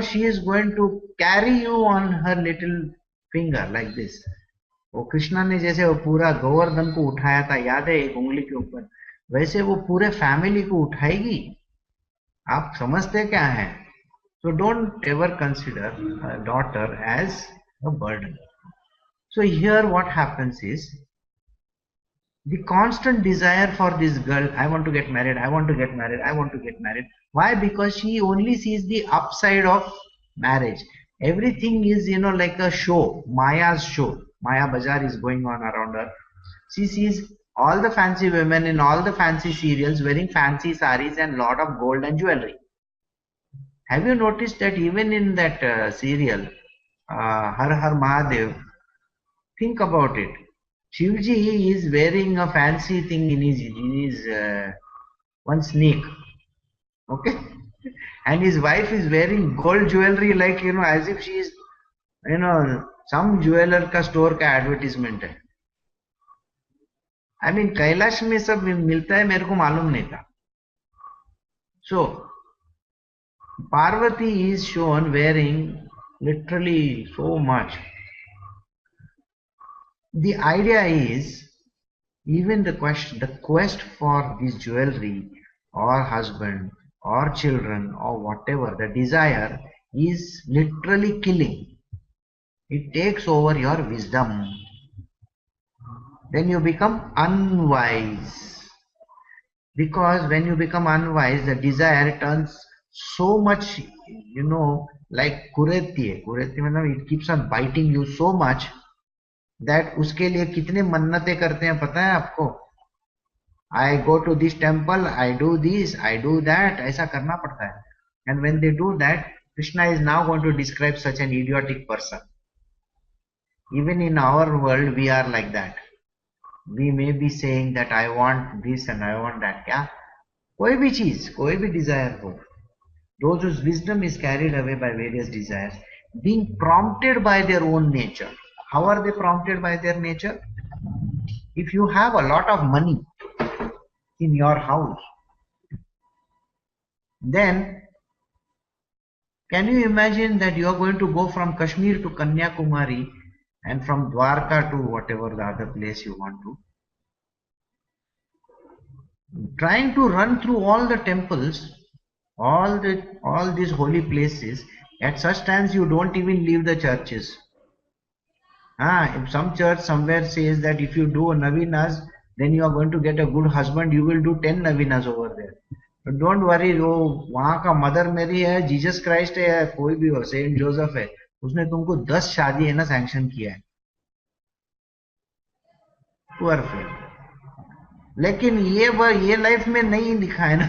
She is going to carry you on her little finger like this. वो कृष्णा ने जैसे वो पूरा गोवर्धन को उठाया था, याद है, एक उंगली के ऊपर, वैसे वो पूरे फैमिली को उठाएगी. आप समझते क्या है? So don't ever consider a daughter as a burden. So here what happens is, the constant desire for this girl, I want to get married, I want to get married, I want to get married. Why? Because she only sees the upside of marriage. Everything is, like a show, Maya's show. Maya Bazaar is going on around her. She sees all the fancy women in all the fancy serials wearing fancy saris and lot of gold and jewelry. Have you noticed that even in that serial, Har Har Mahadev, think about it. Shivji is wearing a fancy thing in his one sneak, okay, and his wife is wearing gold jewelry, like as if she is some jeweler का store का advertisement है. I mean Kailash में सब मिलता है, मेरे को मालूम नहीं था. So Parvati is shown wearing literally so much. the idea is, even the quest for this jewelry or husband or children or whatever, the desire is literally killing. It takes over your wisdom. Then you become unwise. Because when you become unwise, the desire turns so much, like कुरेती मतलब it keeps on biting you so much that उसके लिए कितने मन्नतें करते हैं पता है आपको? I go to this temple, I do this, I do that, ऐसा करना पड़ता है. And when they do that, Krishna is now going to describe such an idiotic person. Even in our world, we are like that. We may be saying that I want this and I want that. क्या? कोई भी चीज, कोई भी desire हो. Those whose wisdom is carried away by various desires, being prompted by their own nature. How are they prompted by their nature? If you have a lot of money in your house, then can you imagine that you are going to go from Kashmir to Kanyakumari and from Dwarka to whatever the other place you want to, trying to run through all the temples, all these holy places. At such times you don't even leave the churches. If some church somewhere says that if you do navinas, then you are going to get a good husband, you will do 10 navinas over there. But don't worry, वो वहाँ का mother मेरी है, Jesus Christ है, या कोई भी हो, सेंट जोसेफ है, उसने तुमको 10 शादी है ना सैंक्शन किया है. Poor friend. लेकिन ये लाइफ में नहीं दिखा है ना,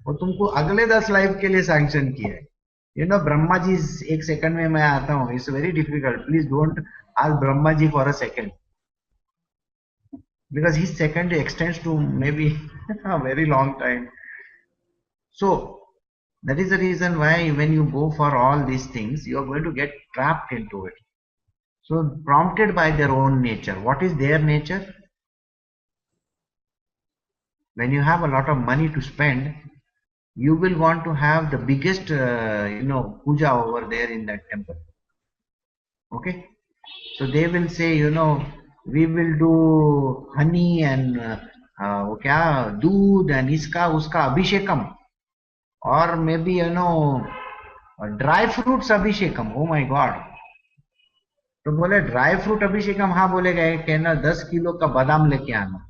वो तुमको अगले 10 लाइफ के लिए सैंक्शन किया है. ब्रह्मा जी, एक सेकंड में मैं आता हूँ. It's very difficult. Please don't ask Brahma ji for a second, because his second extends to maybe a very long time. So that is the reason why when you go for all these things, you are going to get trapped into it. So prompted by their own nature. What is their nature? When you have a lot of money to spend, you will want to have the biggest puja over there in that temple. Okay. So they will say, we will do honey and दूध and इसका उसका अभिषेकम, or maybe dry fruits अभिषेकम. Oh my God. तो बोले dry fruit अभिषेकम. हाँ बोलेगा, कहना 10 kilo का बादाम लेके आना.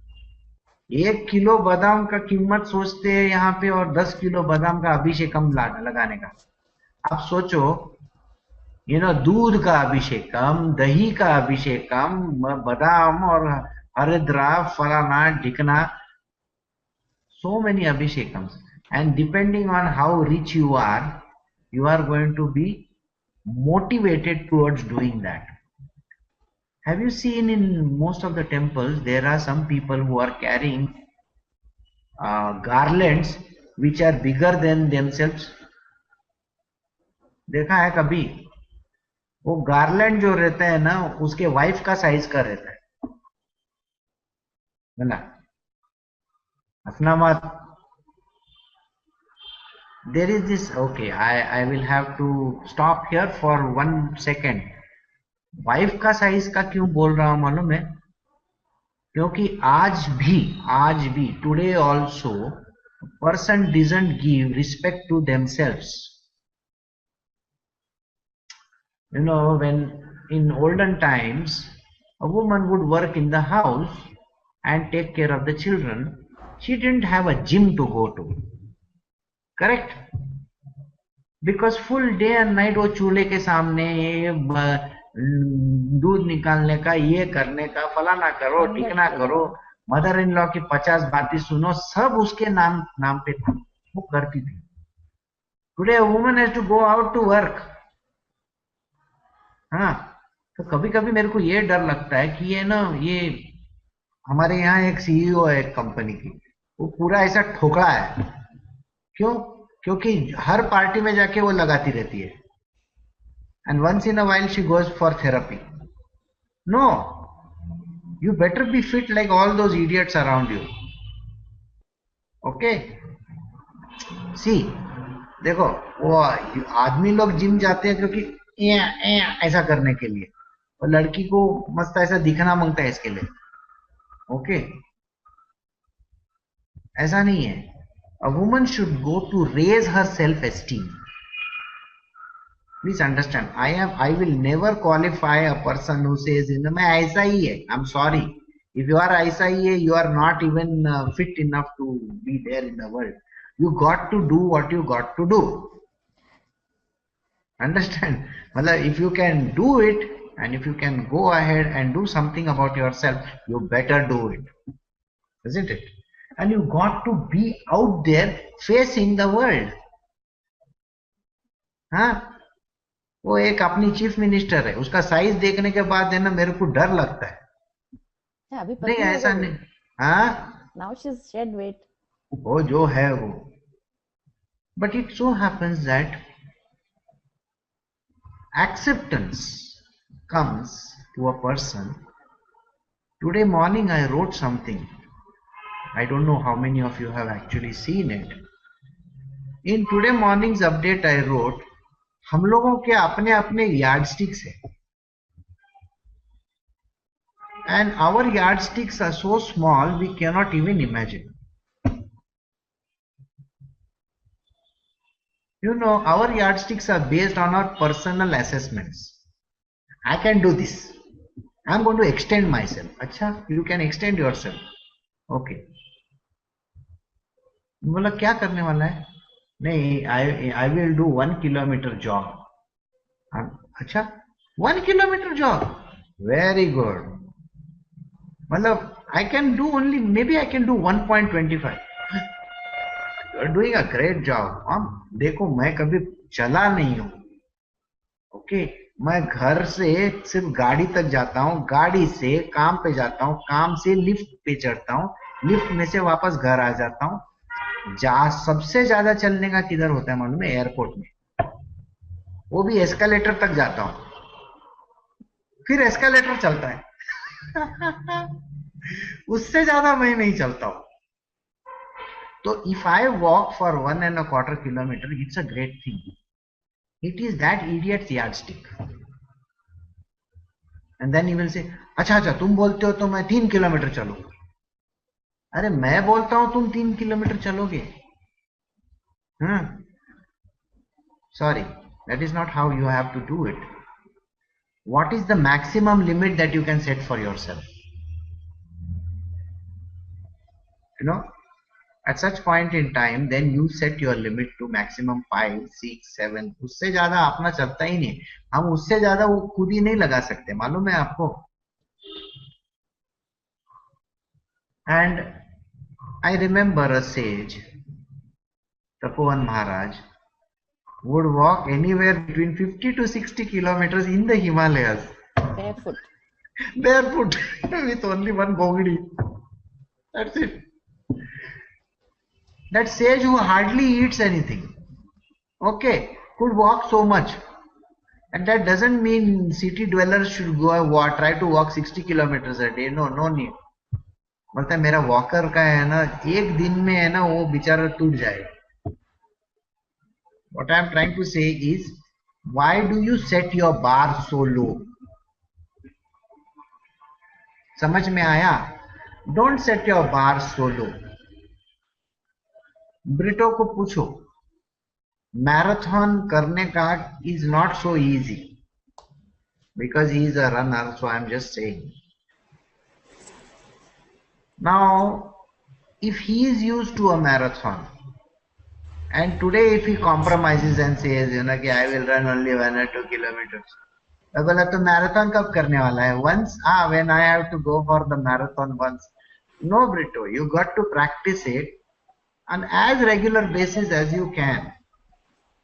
1 किलो बादाम का कीमत सोचते हैं यहाँ पे, और 10 किलो बादाम का अभिषेकम लगाने का. आप सोचो, दूध का अभिषेकम, दही का अभिषेकम, बादाम और हरिद्रा, फलाना ढिकना, so many abhishekams. And depending on how rich you are going to be motivated towards doing that. Have you seen in most of the temples, there are some people who are carrying garlands which are bigger than themselves? देखा है कभी? वो garland जो रहता है ना, उसके wife का साइज का रहता है ना. अपना मत. There is this. Okay, I will have to stop here for 1 second. Wife का साइज का क्यों बोल रहा हूं मालूम है? क्योंकि आज भी today also, person doesn't give respect to themselves. When in olden times, a woman would work in the house and take care of the children. She didn't have a gym to go to. Correct? Because full day and night वो चूल्हे के सामने दूध निकालने का, ये करने का, फलाना करो, टिकना करो, मदर इन लॉ की 50 बातें सुनो, सब उसके नाम पे था, वो करती थी. Today a woman has to go out to work. हाँ, तो कभी कभी मेरे को ये डर लगता है कि ये हमारे यहाँ एक सीईओ है एक कंपनी की, वो पूरा ऐसा ठोकरा है. क्यों? क्योंकि हर पार्टी में जाके वो लगाती रहती है. And once in a while she goes for therapy. No, you better be fit like all those idiots around you. Okay. See, देखो, वो आदमी लोग जिम जाते हैं क्योंकि ऐसा करने के लिए, और लड़की को मस्त ऐसा दिखना मांगता है इसके लिए। ओके, ऐसा नहीं है। A woman should go to raise her self esteem. Please understand, I will never qualify a person who says मैं ऐसा ही है। I am sorry, if you are ऐसा ही है, you are not even fit enough to be there in the world. You got to do what you got to do. Understand? Matlab, if you can do it and if you can go ahead and do something about yourself, you better do it, isn't it? And you got to be out there facing the world. हाँ, वो एक अपनी chief minister है, उसका size देखने के बाद है ना मेरे को डर लगता है। अभी नहीं पतली हो ऐसा गई। नहीं। हाँ, now she is shed weight. वो जो है वो। But it so happens that acceptance comes to a person. Today morning I wrote something. I don't know how many of you have actually seen it. In today morning's update I wrote, हम लोगों के अपने अपने yardsticks है, and our yardsticks are so small we cannot even imagine. You know, our yardsticks are based on our personal assessments. I can do this. I'm going to extend myself. अच्छा, you can extend yourself. Okay. बोला क्या करने वाला है? नहीं, I will do 1 kilometer jog. अच्छा, 1 kilometer jog. Very good. मतलब I can do only, maybe I can do 1.25. You are doing a great job. देखो मैं कभी चला नहीं हूँ। ओके, मैं घर से सिर्फ गाड़ी तक जाता हूँ, गाड़ी से काम पे जाता हूँ, काम से लिफ्ट पे चढ़ता हूँ, लिफ्ट में से वापस घर आ जाता हूँ। सबसे ज्यादा चलने का किधर होता है मालूम है? एयरपोर्ट में। वो भी एस्केलेटर तक जाता हूँ, फिर एस्केलेटर चलता है। उससे ज्यादा मैं नहीं चलता हूँ। तो if I walk for 1.25 kilometre, it's a great thing. It is that idiot's yardstick. And then he will say, अच्छा तुम बोलते हो तो मैं 3 किलोमीटर चलूंगा। अरे मैं बोलता हूं तुम 3 किलोमीटर चलोगे? Sorry, that is not how you have to do it. What is the maximum limit that you can set for yourself? You know, at such point in time, then you set your limit to maximum 5, 6, 7. उससे ज्यादा अपना चलता ही नहीं। हम उससे ज्यादा वो खुद ही नहीं लगा सकते, मालूम है आपको? And I remember a sage, Tapovan Maharaj, would walk anywhere between 50 to 60 kilometers in the Himalayas. Barefoot. Barefoot, with only one bogdi. That's it. That sage who hardly eats anything, okay, could walk so much. And that doesn't mean city dwellers should go and try to walk 60 kilometers a day. No, no need. बोलता है मेरा walker का है ना, एक दिन में है ना वो बेचारा टूट जाएगा। What I am trying to say is, why do you set your bar so low? समझ में आया? Don't set your bar so low. Brito को पूछो, मैराथन करने का is not so easy, because he is a runner, so I am just saying. Now, if he is used to a marathon, and today if he compromises and says, you know, कि I will run only 1 or 2 kilometers, मैं बोला तो marathon कब करने वाला है? Once, when I have to go for the marathon once. No, Brito, you got to practice it on as regular basis as you can.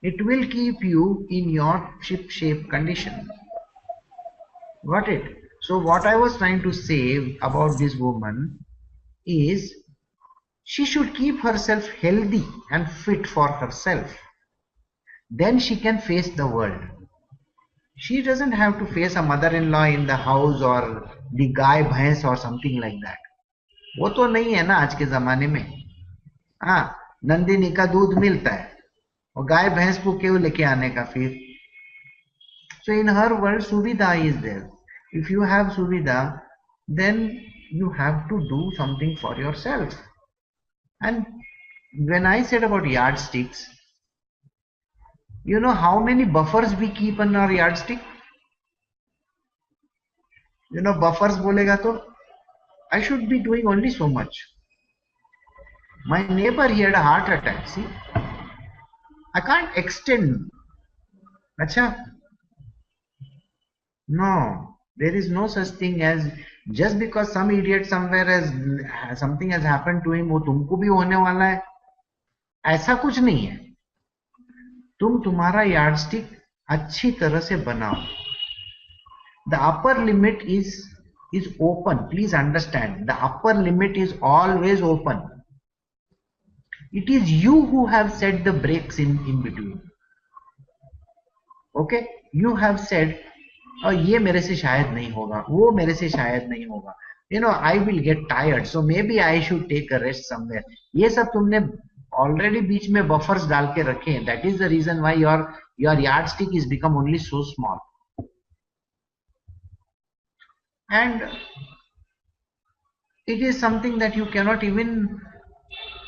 It will keep you in your ship-shape condition. Got it? So what I was trying to say about this woman is, she should keep herself healthy and fit for herself. Then she can face the world. She doesn't have to face a mother-in-law in the house or the गाय भैंस or something like that. वो तो नहीं है ना आज के जमाने में। नंदिनी का दूध मिलता है और गाय भैंस को क्यों लेके आने का फिर? So in her world, सुविधा is there. If you have suvidha, then you have to do something for yourself. And when I said about yardsticks, you know how many buffers we keep on our yardstick? You know, buffers bolega to I should be doing only so much. My neighbor, he had a heart attack. See, I can't extend. Acha? No, there is no such thing as just because some idiot somewhere has something has happened to him, वो तुमको भी होने वाला है. ऐसा कुछ नहीं है. तुम तुम्हारा यार्डस्टिक अच्छी तरह से बनाओ. The upper limit is open. Please understand. The upper limit is always open. It is you who have set the brakes in between. Okay? You have said, oh, ये मेरे से शायद नहीं होगा, वो मेरे से शायद नहीं होगा. You know, I will get tired, so maybe I should take a rest somewhere. ये सब तुमने already बीच में buffers डाल के रखे हैं. That is the reason why your yardstick is become only so small. And it is something that you cannot even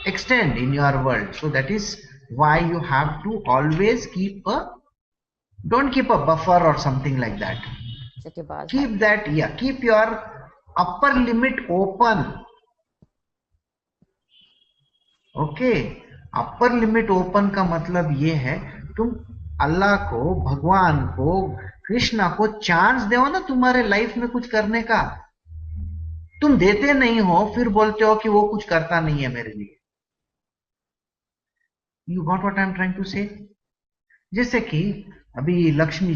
extend in your world. So that is why you have to always don't keep a buffer or something like that. Keep that, yeah, keep your upper limit open. Okay, upper limit open का मतलब ये है तुम अल्लाह को, भगवान को, कृष्णा को chance दो ना तुम्हारे लाइफ में कुछ करने का. तुम देते नहीं हो, फिर बोलते हो कि वो कुछ करता नहीं है मेरे लिए. You got what I am trying to say? जैसे कि अभी लक्ष्मी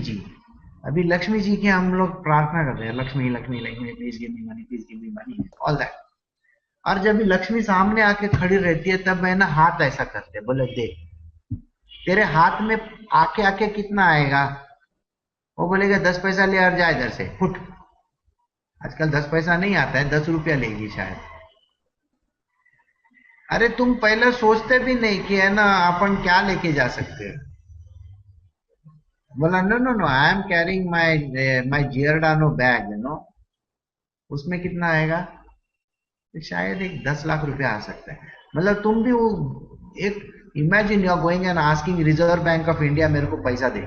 जी की हम लोग प्रार्थना करते हैं, Lakshmi Lakshmi Lakshmi please give me money, please give me money, all that. और जब भी लक्ष्मी सामने आके खड़ी रहती है तब है ना हाथ ऐसा करते हैं, बोले देख तेरे हाथ में आके कितना आएगा. वो बोलेगा 10 पैसा ले और जा इधर से फुट. आजकल 10 पैसा नहीं आता है, 10 रुपया लेगी शायद. अरे तुम पहले सोचते भी नहीं कि है ना अपन क्या लेके जा सकते हैं. बोला no I am carrying my Giordano bag, you know, उसमें कितना आएगा, शायद एक 10 लाख रुपया आ सकता है. मतलब तुम भी वो एक imagine you are going and asking Reserve Bank of India मेरे को पैसा दे.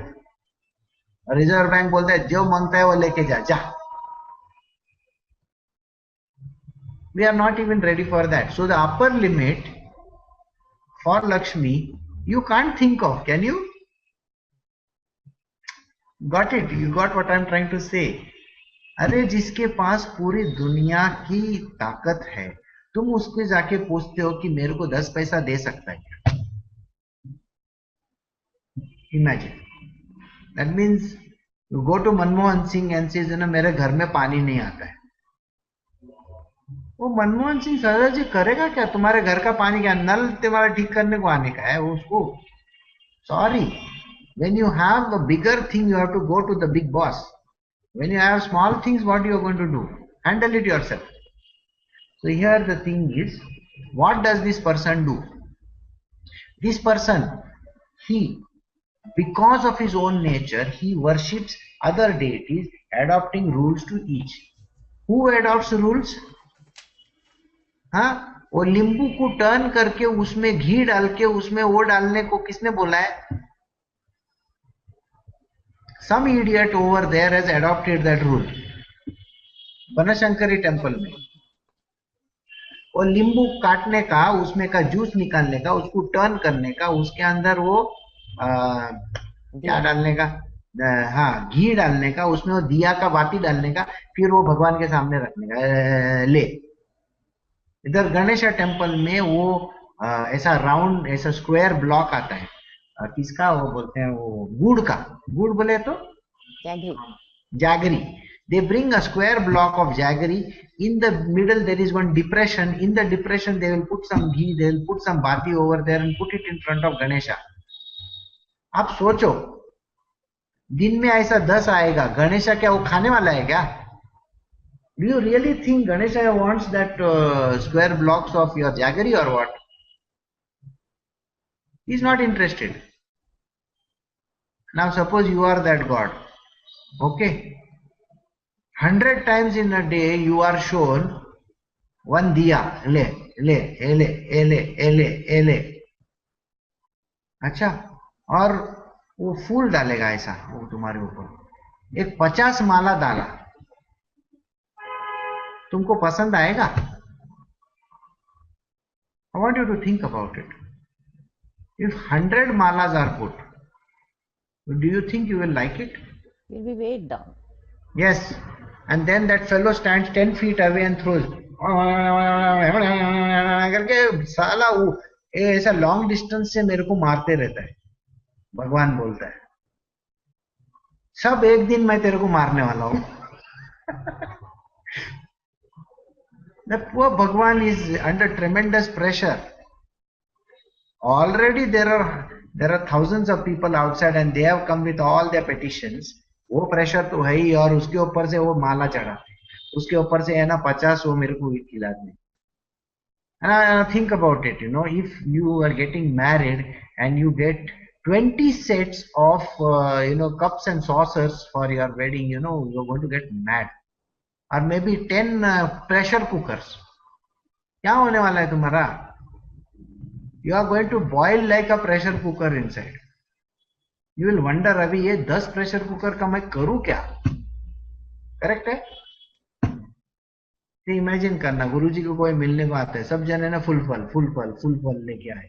रिजर्व बैंक बोलता है जो मांगता है वो लेके जा. We are not even ready for that. So the upper limit for Lakshmi you can't think of, can you? Got it? You got what I am trying to say? अरे जिसके पास पूरी दुनिया की ताकत है, तुम उसको जाके पूछते हो कि मेरे को 10 पैसा दे सकता है क्या? Imagine. That means you go to Manmohan Singh and says, ना मेरे घर में पानी नहीं आता है. वो मनमोहन सिंह सर जी करेगा क्या? तुम्हारे घर का पानी क्या नल तुम्हारा ठीक करने को आने का है उसको? Sorry, when you have a bigger thing you have to go to the big boss. When you have small things, what you are going to do? Handle it yourself. So here the thing is, what does this person do? This person, he, because of his own nature, he worships other deities, adopting rules to each. Who adopts rules? हाँ, वो नींबू को turn करके उसमें घी डाल के उसमें वो डालने को किसने बोला है? Some idiot over there has adopted that rule. Banashankari temple में वो नींबू काटने का, उसमें का जूस निकालने का, उसको टर्न करने का, उसके अंदर वो क्या डालने का, हाँ घी डालने का, उसमें वो दिया का बाती डालने का, फिर वो भगवान के सामने रखने का. ले इधर गणेशा टेम्पल में वो ऐसा राउंड ऐसा स्क्वायर ब्लॉक आता है, किसका वो बोलते हैं, वो गुड़ का, गुड़ बोले तो jaggery. They bring a square block of jaggery. In the middle there is one depression. In the depression they will put some ghee, they will put some bati over there and put it in front of Ganesha. आप सोचो दिन में ऐसा 10 आएगा, गणेशा क्या वो खाने वाला है क्या? Do you really think Ganesha wants that square blocks of your jaggery or what? He is not interested. Now suppose you are that god, okay? 100 times in a day you are shown one diya, ele, ele, ele, ele, ele, ele. अच्छा, और वो फूल डालेगा ऐसा वो तुम्हारे ऊपर, एक 50 माला डाला, तुमको पसंद आएगा? I want you to think about it. If 100 malas are put, do you think you will like it? Will be weighed down. Yes. And then that fellow stands 10 feet away and throws. करके साला वो ऐसा long distance से मेरे को मारते रहता है. भगवान बोलता है, सब एक दिन मैं तेरे को मारने वाला हूं. The poor Bhagwan is under tremendous pressure. Already there are thousands of people outside and they have come with all their petitions. वो प्रेशर तो है ही, और उसके ऊपर से वो माला चढ़ाते, उसके ऊपर से है ना 50 वो मेरे को खिलाते. And I think about it, if you are getting married and you get 20 sets of cups and saucers for your wedding, you're going to get mad. Or maybe 10 pressure cookers. क्या होने वाला है तुम्हारा? You are going to boil like a pressure cooker inside. You will wonder, अभी ये 10 pressure cooker का मैं करूं क्या? करेक्ट है? इमेजिन करना, गुरुजी को कोई मिलने को आता है, सब जने ना फुल फल लेके आए,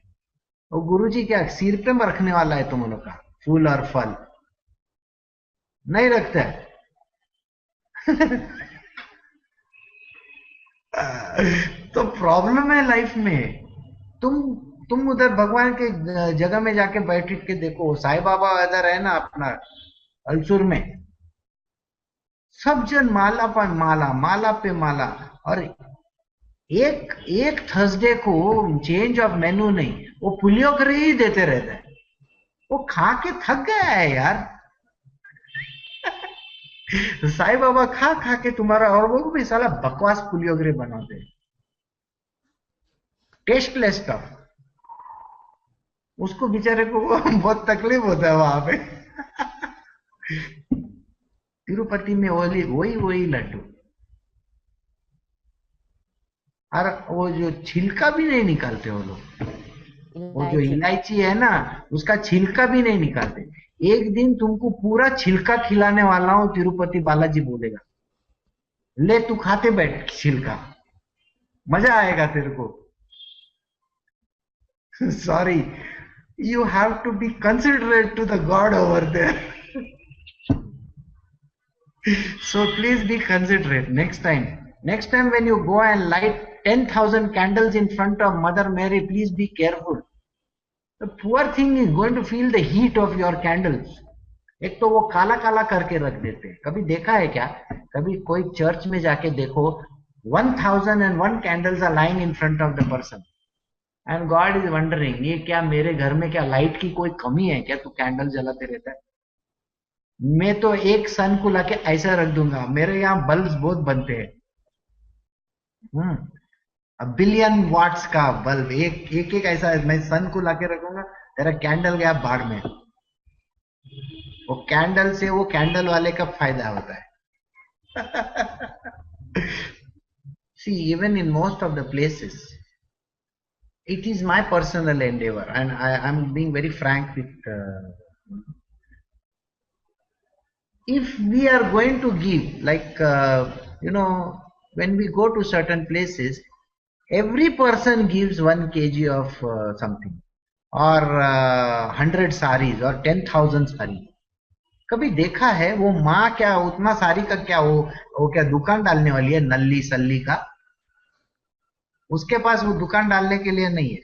और गुरुजी क्या सिर पे में रखने वाला है तुम लोग का फूल और फल? नहीं रखता है. तो प्रॉब्लम है लाइफ में. तुम उधर भगवान के जगह में जाके बैठ के देखो, साईं बाबा इधर है ना अपना अलसुर में, सब जन माला पर माला, माला पे माला, और एक थर्सडे को चेंज ऑफ मेनू नहीं, वो पुलियोगरे ही देते रहते हैं. वो खा के थक गया है यार. साईं बाबा खा के तुम्हारा, और वो भी साला बकवास पुलियोगरे बनाते हैं, टेस्टलेस स्टफ. उसको बेचारे को बहुत तकलीफ होता है वहां पे. तिरुपति में वही लड्डू, और वो जो छिलका भी नहीं निकालते वो लोग, वो जो इलायची है ना उसका छिलका भी नहीं निकालते. एक दिन तुमको पूरा छिलका खिलाने वाला हूं, तिरुपति बालाजी बोलेगा, ले तू खाते बैठ छिलका, मजा आएगा तेरे को. Sorry, you have to be considerate to the God over there. So please be considerate next time. Next time when you go and light 10,000 candles in front of Mother Mary, please be careful. The poor thing is going to feel the heat of your candles. एक तो वो काला काला करके रख देते हैं. कभी देखा है क्या? कभी कोई चर्च में जाके देखो, 1001 candles are lying in front of the person. And God is wondering, ये क्या मेरे घर में क्या लाइट की कोई कमी है क्या, तू कैंडल जलाते रहता है? मैं तो एक सन को लाके ऐसा रख दूंगा, मेरे यहाँ बल्ब बहुत बनते हैं, 1 बिलियन वाट्स का बल्ब, एक ऐसा मैं सन को लाके रखूंगा, तेरा कैंडल गया भाड़ में. वो कैंडल से वो कैंडल वाले का फायदा होता है. See, even in most of the places, it is my personal endeavor, and I'm being very frank with if we are going to give, like when we go to certain places, every person gives 1 kg of something, or 100 saris or 10,000 saris. कभी देखा है वो माँ क्या उतना साड़ी का क्या वो क्या दुकान डालने वाली है नल्ली सल्ली का? उसके पास वो दुकान डालने के लिए नहीं है,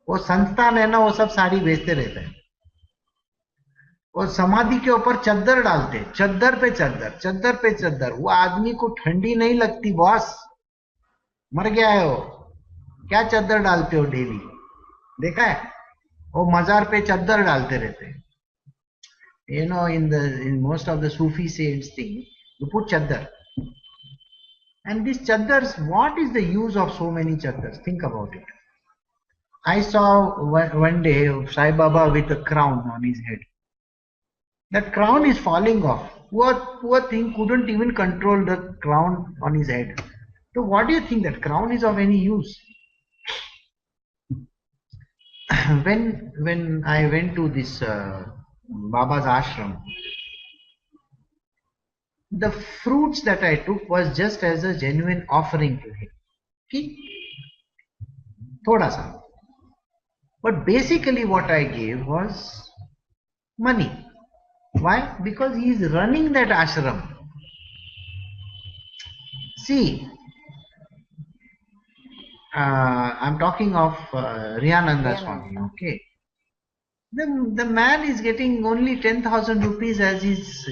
वो संस्थान है ना, वो सब साड़ी बेचते रहते हैं. वो समाधि के ऊपर चद्दर डालते, चद्दर पे चद्दर. वो आदमी को ठंडी नहीं लगती बॉस, मर गया है वो. क्या चद्दर डालते हो डेली? देखा है? वो मजार पे चद्दर डालते रहते हैं. In most of the Sufi saints thing, you put chaddar. And these chaddars, what is the use of so many chaddars? Think about it. I saw one day Sai Baba with a crown on his head. That crown is falling off. poor thing couldn't even control the crown on his head. So what do you think, that crown is of any use? When I went to this Baba's ashram, the fruits that I took was just as a genuine offering to him. Okay? Thoda sa. But basically what I gave was money. Why? Because he is running that ashram. See, I'm talking of Rihananda Swami, okay? The man is getting only 10,000 rupees as his,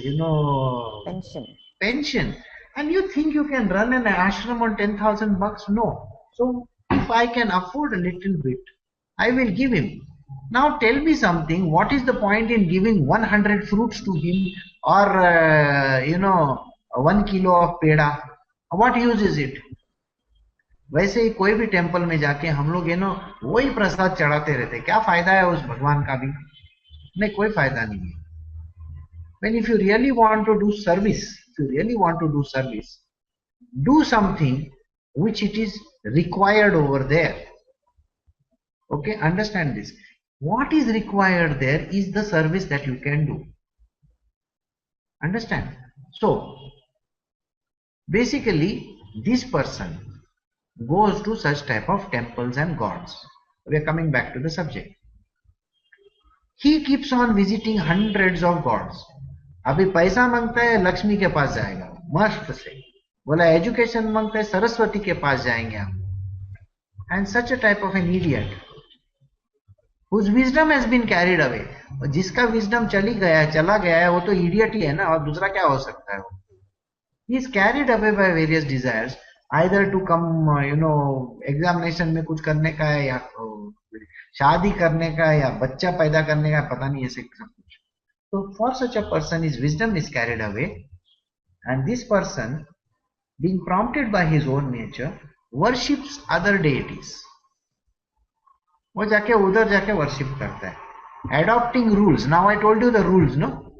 pension. And you think you can run an ashram on 10,000 bucks? No. So if I can afford a little bit, I will give him. Now tell me something, what is the point in giving 100 fruits to him, or 1 kilo of peda? What use is it? वैसे ही कोई भी temple में जाके हम लोग वही प्रसाद चढ़ाते रहते, क्या फायदा है उस भगवान का भी? नहीं, कोई फायदा नहीं है. When if you really want to do service, do something which it is required over there. Okay, understand this. What is required there is the service that you can do. Understand? So, basically, this person goes to such type of temples and gods. We are coming back to the subject. He keeps on visiting hundreds of gods. अभी पैसा मांगता है, लक्ष्मी के पास जाएगा मस्त से. बोला education मांगता है, सरस्वती के पास जाएंगे हम. And such a type of an idiot whose wisdom has been carried away. जिसका wisdom चला गया है वो तो idiot ही है ना, और दूसरा क्या हो सकता है? He is carried away by various desires, either to come examination में कुछ करने का है, या शादी करने का, या बच्चा पैदा करने का, पता नहीं ऐसे सब कुछ. So for such a person his wisdom is carried away, and this person, being prompted by his own nature, worships other deities. वो जाके उधर जाके वर्शिप करता है, adopting rules. Now I told you the rules, no?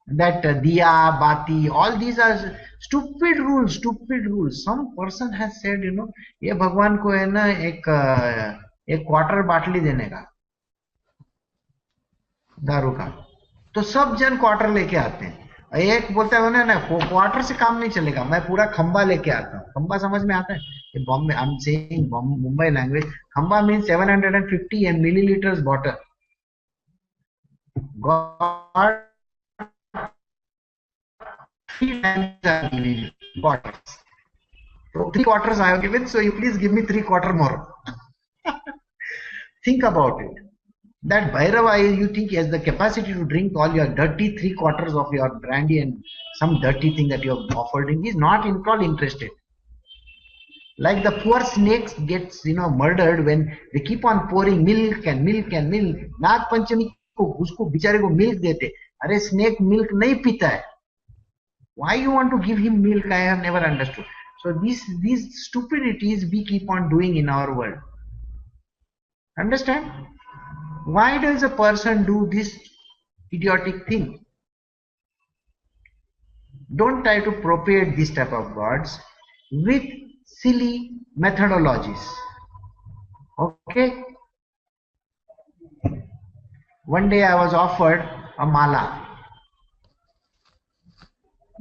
That diya, bati, all these are stupid rules. Some person has said, ये भगवान को है ना एक क्वार्टर बाटली देने का दारू का, तो सब जन क्वार्टर लेके आते हैं. एक बोलता है ना क्वार्टर से काम नहीं चलेगा, मैं पूरा खंबा लेके आता हूँ. खंबा समझ में आता है? Bombay, I am saying Mumbai language. खंबा means 750 milliliters bottle. God 3 times bottles. So 3 quarters I have given, so you please give me 3 quarter more. Think about it. That Bhairava, you think he has the capacity to drink all your dirty 3 quarters of your brandy and some dirty thing that you have offered him. He is not at all interested. Like the poor snakes gets murdered when they keep on pouring milk and milk and milk. Nag Panchami को उसको बेचारे को milk देते. अरे snake milk नहीं पीता है. Why you want to give him milk? I have never understood. So these stupidities we keep on doing in our world. Understand? Why does a person do this idiotic thing? Don't try to propagate this type of gods with silly methodologies. Okay? One day I was offered a mala.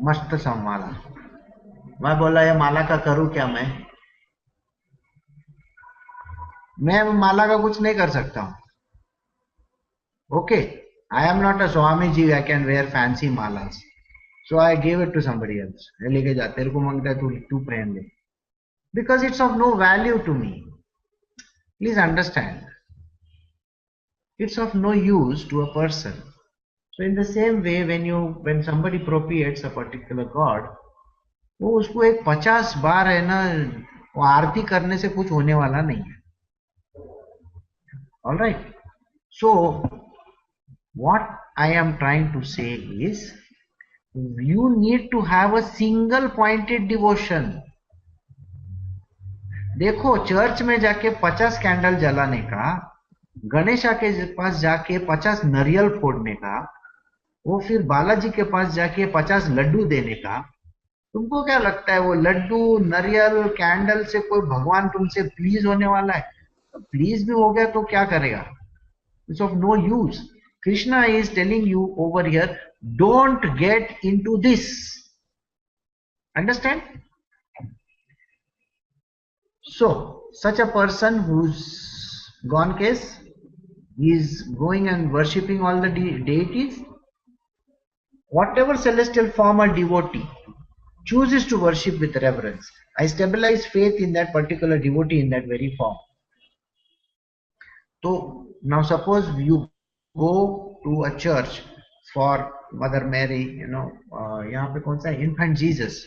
मस्त सा माला. मैं बोला ये माला का करूं क्या? मैं माला का कुछ नहीं कर सकता हूं. Okay, I am not a Swamiji. I can wear fancy malas. So I gave it to somebody else. लेके जा, तेरे को मांगता है तू पहन ले. Because it's of no value to me. Please understand. It's of no use to a person. So in the same way, when somebody propitiates a particular god, वो उसको एक 50 बार है ना वो आरती करने से कुछ होने वाला नहीं है. All right. So what I am trying to say is, you need to have a single pointed devotion. देखो चर्च में जाके 50 कैंडल जलाने का, गणेशा के पास जाके 50 नारियल फोड़ने का, वो फिर बालाजी के पास जाके 50 लड्डू देने का, तुमको क्या लगता है वो लड्डू नारियल कैंडल से कोई भगवान तुमसे प्लीज होने वाला है? प्लीज भी हो गया तो क्या करेगा? It's of no use. Krishna is telling you over here, don't get into this. Understand? So such a person who's gone case is going and worshipping all the deities, whatever celestial form or devotee chooses to worship with reverence, I stabilize faith in that particular devotee in that very form. So now suppose you go to a church for Mother Mary, यहाँ पे कौन सा infant Jesus.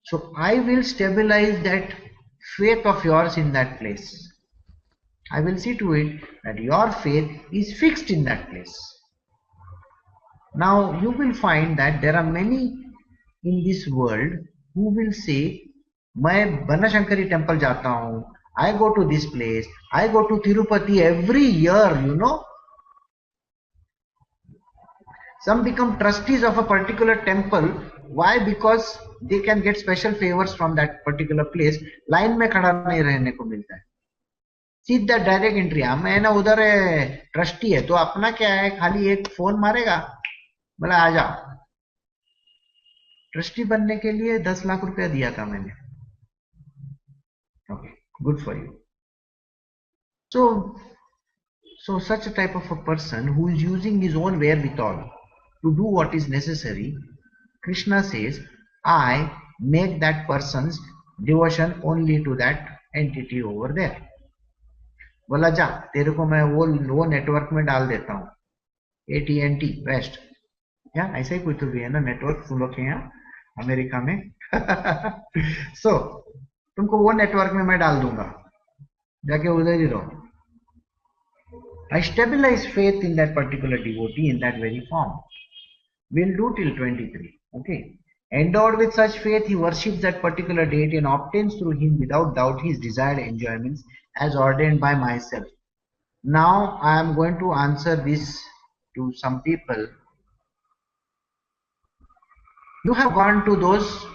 So I will stabilize that faith of yours in that place. I will see to it that your faith is fixed in that place. Now you will find that there are many in this world who will say, मैं Banashankari temple जाता हूँ, I go to this place, I go to Tirupati every year, Some become trustees of a particular temple. Why? Because they can get special favors from that particular place. Line में खड़ा नहीं रहने को मिलता है, सीधा डायरेक्ट एंट्री. मैं ना उधर ट्रस्टी है तो अपना क्या है, खाली एक फोन मारेगा, बोला आ जाओ. ट्रस्टी बनने के लिए 10 लाख रुपया दिया था मैंने. Okay, good for you. So such a type of a person who is using his own wherewithal to do what is necessary, Krishna says, I make that person's devotion only to that entity over there. बोला जा, तेरे को मैं वो network में डाल देता हूँ, AT&T वेस्ट, या ऐसा ही कुछ तो भी है ना नेटवर्क तुम लोग के यहाँ अमेरिका में. So तुमको वो नेटवर्क में मैं डाल दूंगा, जाके उधर ही रहो. I stabilize faith in that particular devotee in that very form. We'll do till 23. Okay. Endowed with such faith, he worships that particular deity and obtains through him without doubt his desired enjoyments as ordained by myself. Now I am going to answer this to some people. You have gone to those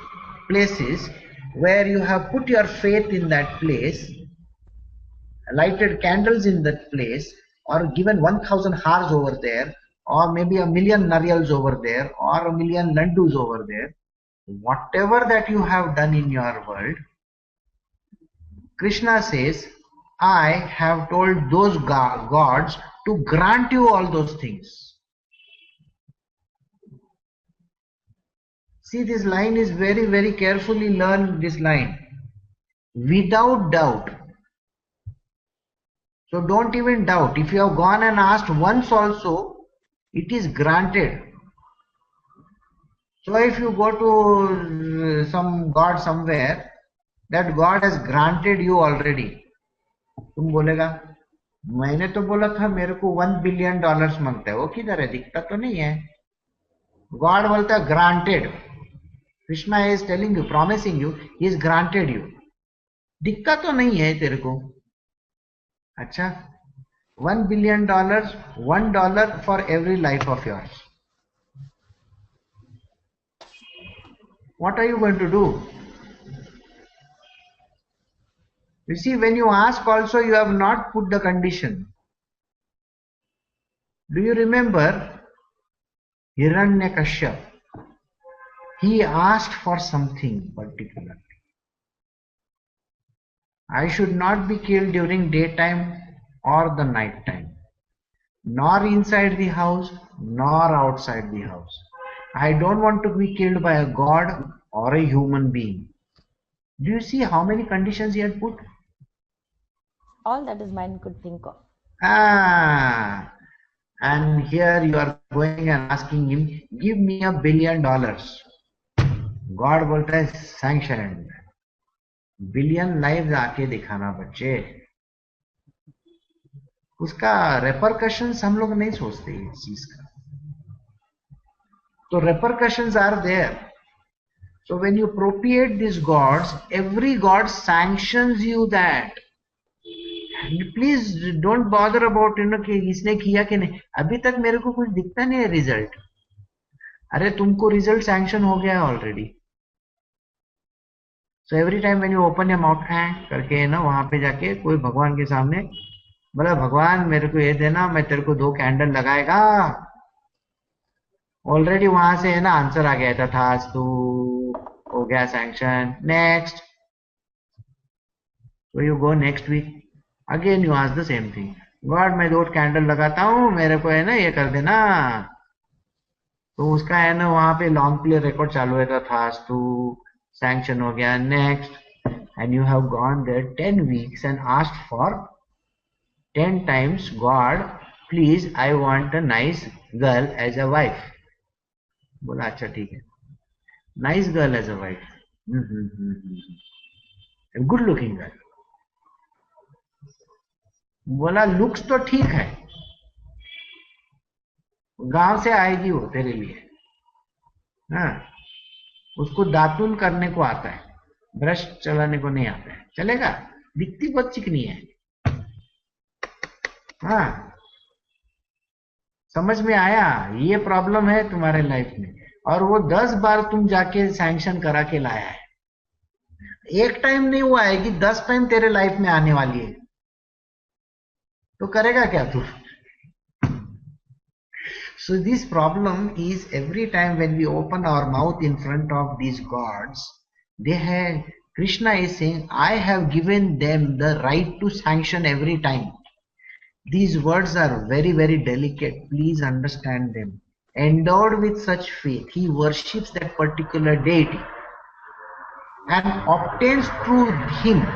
places where you have put your faith in that place, lighted candles in that place, or given 1000 hars over there, or maybe 1,000,000 nariyals over there, or 1,000,000 laddus over there. Whatever that you have done in your world, Krishna says, I have told those gods to grant you all those things. See, this line is very, very carefully learn this line. Without doubt. So don't even doubt. If you have gone and asked once also, it is granted. So if you go to some god somewhere, that god has granted you already. तुम बोलेगा मैंने तो बोला था मेरे को $1 billion मांगता है, वो किधर है, दिखता तो नहीं है. God बोलता है granted. Krishna is telling you, promising you, he is granted you. दिखता तो नहीं है तेरे को. अच्छा, $1 billion, $1 for every life of yours. What are you going to do? You see, when you ask also, you have not put the condition. Do you remember Hiranyakashyap? He asked for something particular. I should not be killed during daytime or the night time, nor inside the house, nor outside the house. I don't want to be killed by a god or a human being. Do you see how many conditions he had put? All that his mind could think of. And here you are going and asking him, give me $1 billion. God बोलता है sanctioned. Billion lives आके दिखाना बच्चे. उसका repercussions हम लोग नहीं सोचते इस चीज का. तो repercussions are there. So when you appropriate these gods, every god sanctions you that. Please don't bother about कि इसने किया कि नहीं. अभी तक मेरे को कुछ दिखता नहीं है रिजल्ट. अरे तुमको रिजल्ट सैंक्शन हो गया है already. So every time when you open your mouth करके ना वहां पे जाके कोई भगवान के सामने बोला भगवान मेरे को ये देना, मैं तेरे को 2 कैंडल लगाएगा, ऑलरेडी वहां से है ना आंसर आ गया था तथास्तु, हो गया sanction, next. So you go next week, again you ask the same thing. God मैं 2 कैंडल लगाता हूँ, मेरे को है ना ये कर देना. तो उसका है ना वहां पे लॉन्ग प्ले रिकॉर्ड चालू है था तू सैंक्शन हो गया, next. And you have gone there 10 weeks and asked for 10 times, God please I want a nice girl as a wife. बोला अच्छा ठीक है, nice girl as a wife, good looking girl. बोला लुक्स तो ठीक है, गांव से आएगी वो तेरे लिए. हाँ, उसको दातुन करने को आता है, ब्रश चलाने को नहीं आता है, चलेगा, दिखती बहुत चिकनी है. हाँ, समझ में आया, ये प्रॉब्लम है तुम्हारे लाइफ में. और वो 10 बार तुम जाके सैंक्शन करा के लाया है, एक टाइम नहीं वो आएगी, 10 टाइम तेरे लाइफ में आने वाली है. तो करेगा क्या तू? So this problem is every time when we open our mouth in front of these gods, they have, Krishna is saying, I have given them the right to sanction every time. These words are very, very delicate. Please understand them. Endowed with such faith, he worships that particular deity and obtains through him,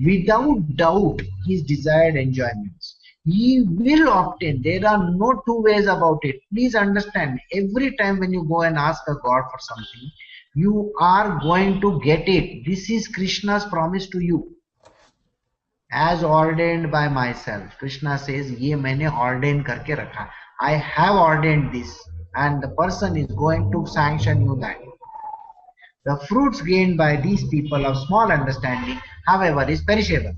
without doubt, his desired enjoyments. He will obtain. There are no two ways about it. Please understand, every time when you go and ask a God for something, you are going to get it. This is Krishna's promise to you. As ordained by myself. Krishna says, ये मैंने ordain करके रखा. I have ordained this, and the person is going to sanction you that. The fruits gained by these people of small understanding, however, is perishable.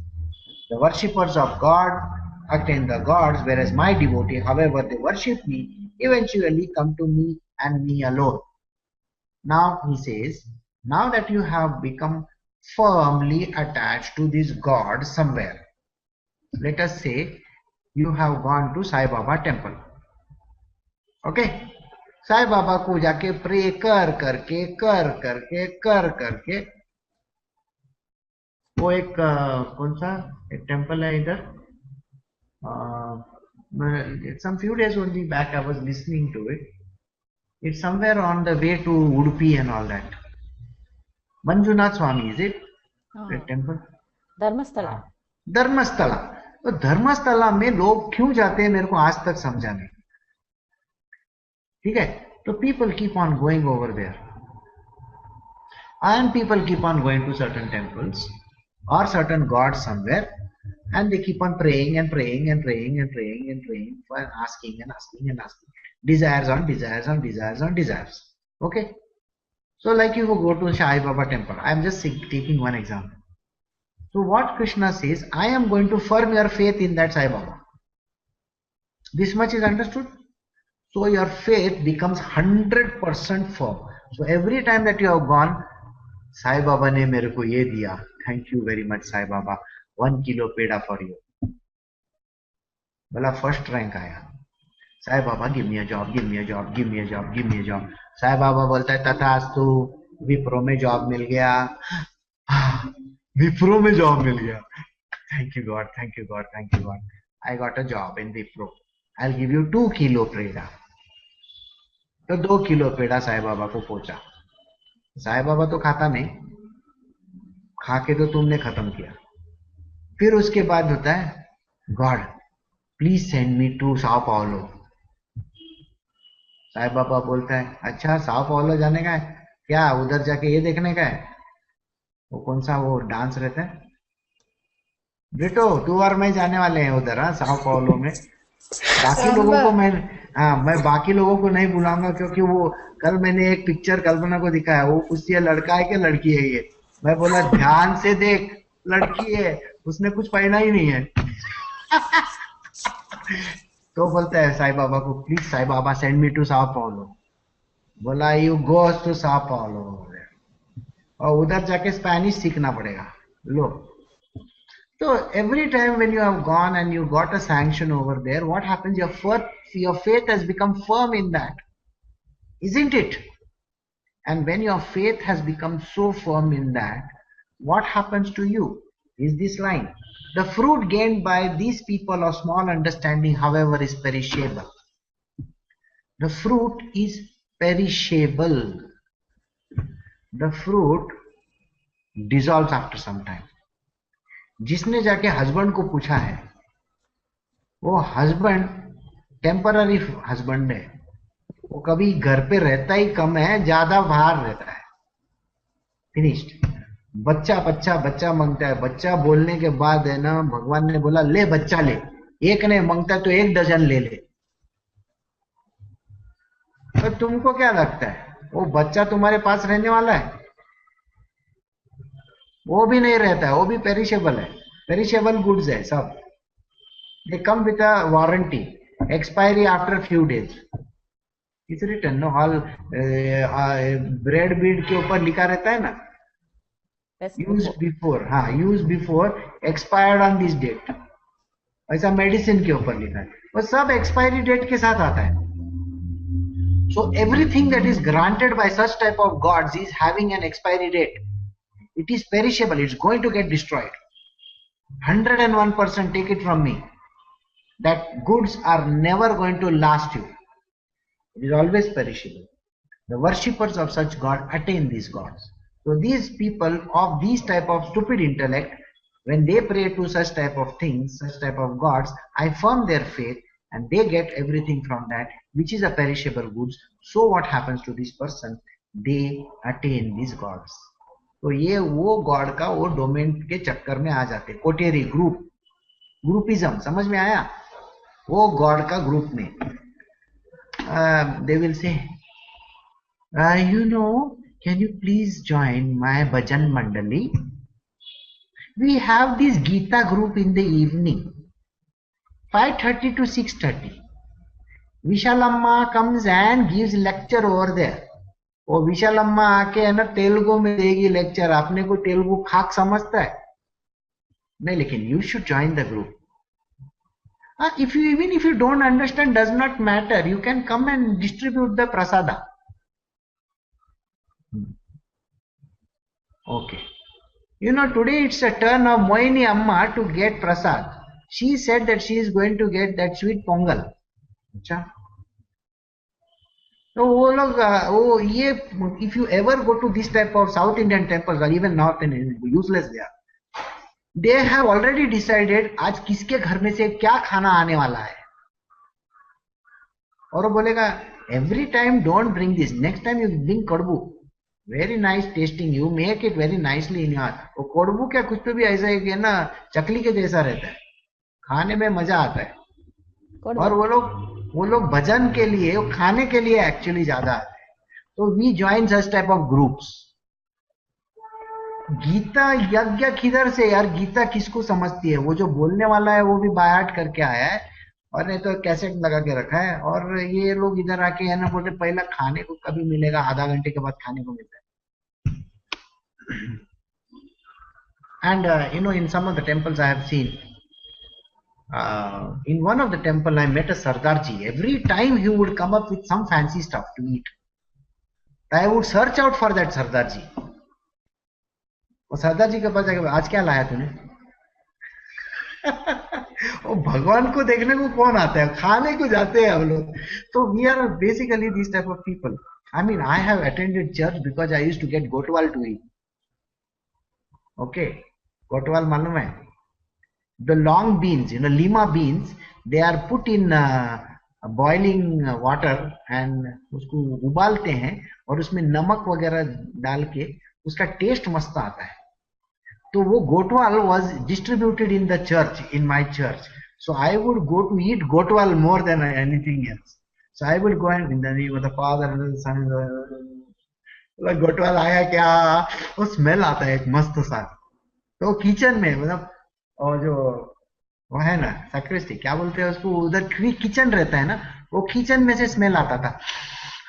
The worshippers of God attain the gods, whereas my devotee, however they worship me, eventually come to me and me alone. Now he says, now that you have become firmly attached to this God somewhere, let us say you have gone to Sai Baba temple. Okay, Sai Baba को जाके pray कर करके वो एक कौन सा एक temple है इधर, some few days only back I was listening to it. It's somewhere on the way to Udupi and all that. Manjunath Swami, is it? The temple? Dharmasthala. Dharmasthala. तो धर्मस्थला में लोग क्यों जाते हैं मेरे को आज तक समझा नहीं. ठीक है, तो people keep on going over there, and people keep on going to certain temples or certain gods somewhere, and they keep on praying and praying and praying and praying and praying for asking and asking and asking, desires on desires on desires on desires. Okay, so like you go to Sai Baba temple, I am just taking one example. So what Krishna says, I am going to firm your faith in that Sai Baba. This much is understood. So your faith becomes 100% firm. So every time that you have gone, Sai Baba ने मेरे को ये दिया, thank you very much Sai Baba, 1 kilo peda for you. बोला first rank आया. Sai Baba give me a job, give me a job, give me a job, give me a job. Sai Baba बोलता है तथास्तु, विप्रो में जॉब मिल गया. विप्रो में जॉब मिल गया. Thank you God, thank you God, thank you God. I got a job in Wipro. I'll give you 2 kilo पेड़ा. तो 2 kilo पेड़ा साई बाबा को पहुंचा. साई बाबा तो खाता नहीं, खा के तो तुमने खत्म किया. फिर उसके बाद होता है God please send me to Sao Paulo. Sai Baba बोलता है अच्छा साओ पाउलो जाने का है क्या, उधर जाके ये देखने का है. वो कौन सा वो डांस रहता है, बेटो तू और मैं जाने वाले हैं उधर. हाँ, साओ पाउलो में. बाकी लोगों को मैं बाकी लोगों को नहीं बुलाऊंगा, क्योंकि वो कल मैंने एक पिक्चर कल्पना को दिखाया, वो पूछती है लड़का है कि लड़की है ये. मैं बोला ध्यान से देख, लड़की है, उसने कुछ पहना ही नहीं है. तो बोलता है साई बाबा को please Sai Baba send me to Sao Paulo. बोला you goes to sao Paulo, और उधर जाके स्पेनिश सीखना पड़ेगा। लो, so every time when you have gone and you got a sanction over there, what happens? Your faith has become firm in that, isn't it? And when your faith has become so firm in that, what happens to you is this line: the fruit gained by these people of small understanding, however, is perishable. The fruit is perishable. The fruit dissolves after some time. जिसने जाके husband को पूछा है, वो husband temporary husband है, वो कभी घर पे रहता ही कम है, ज्यादा बाहर रहता है। फिनिश्ड। बच्चा बच्चा बच्चा मांगता है, बच्चा बोलने के बाद है ना, भगवान ने बोला ले बच्चा ले, एक नहीं मांगता तो 1 डजन ले ले। तो तुमको क्या लगता है वो बच्चा तुम्हारे पास रहने वाला है? वो भी नहीं रहता है, वो भी पेरिशेबल है, पेरिशेबल गुड्स है सब। They come with a warranty, expiry after few days. It's written no, all bread बीड के ऊपर लिखा रहता है ना, यूज बिफोर, हाँ use before, expired on this date. ऐसा मेडिसिन के ऊपर लिखा है, वो सब एक्सपायरी डेट के साथ आता है। So everything that is granted by such type of gods is having an expiry date. It is perishable. It's going to get destroyed. 101%, take it from me, that goods are never going to last you. It is always perishable. The worshippers of such god attain these gods. So these people of these type of stupid intellect, when they pray to such type of things, such type of gods, I affirm their faith, and they get everything from that, which is a perishable goods. So what happens to this person? They attain these gods. तो ये वो God का वो domain के चक्कर में आ जाते, कोटेरी group, groupism, समझ में आया? वो गॉड का ग्रुप में they will say you know, can you please join my bhajan mandali? We have this Gita group in the evening, 5:30 to 6:30. Vishalamma comes and gives lecture over there. वो विशालम्मा आके है ना तेलुगु में देगी लेक्चर। आपने को तेलुगु खाक समझता है? नहीं, लेकिन you should join the group. Even if you don't understand, does not matter. You can come and distribute the prasada. Okay. You know, today it's a turn of Moini Amma to get prasad. She said that she is going to get that sweet pongal. अच्छा, तो वो लोग वो ये, if you ever go to this type of South Indian temples or even North Indian, useless they have already decided आज किसके घर में से क्या खाना आने वाला है, और वो बोलेगा every time don't bring this, next time you bring कड़बू, very nice tasting, you make it very nicely in your, वो कड़बू क्या कुछ तो भी ऐसा है कि ना चकली के जैसा रहता है, खाने में मजा आता है। और वो लोग भजन के लिए, वो खाने के लिए एक्चुअली ज्यादा आते हैं। तो we join such type of groups. Gita Yagna किधर से यार? गीता किसको समझती है? वो जो बोलने वाला है वो भी बायाट करके आया है, और नहीं तो कैसेट लगा के रखा है, और ये लोग इधर आके है ना बोलते पहला खाने को कभी मिलेगा, आधा घंटे के बाद खाने को मिलता है। And you know, in some of the temples I have seen, in one of the temple I met a Sardarji. Every time he would come up with some fancy stuff to eat. I would search out for that Sardarji. और सरदार जी के पास जाके आज क्या लाया तूने? वो भगवान को देखने को कौन आता है, खाने को जाते हैं हम लोग। तो we are basically these type of people. I mean, I have attended church because I used to get gotwal to eat. Okay, gotwal मालूम है? The long beans, you know, lima beans, they are put in boiling water and उसको उबालते हैं, और उसमें नमक वगैरह डाल के उसका टेस्ट मस्त आता है। तो वो Gotwal was distributed in the church, in my church. So I would go to eat gotwal more than anything else. So I would go and in the name of the Father and the Son, like gotwal आया क्या, वो smell आता है एक मस्त सा। तो kitchen में मतलब, और जो वो है ना सैक्रिस्टी, क्या बोलते हैं उसको, उधर किचन रहता है ना, वो किचन में से स्मेल आता था।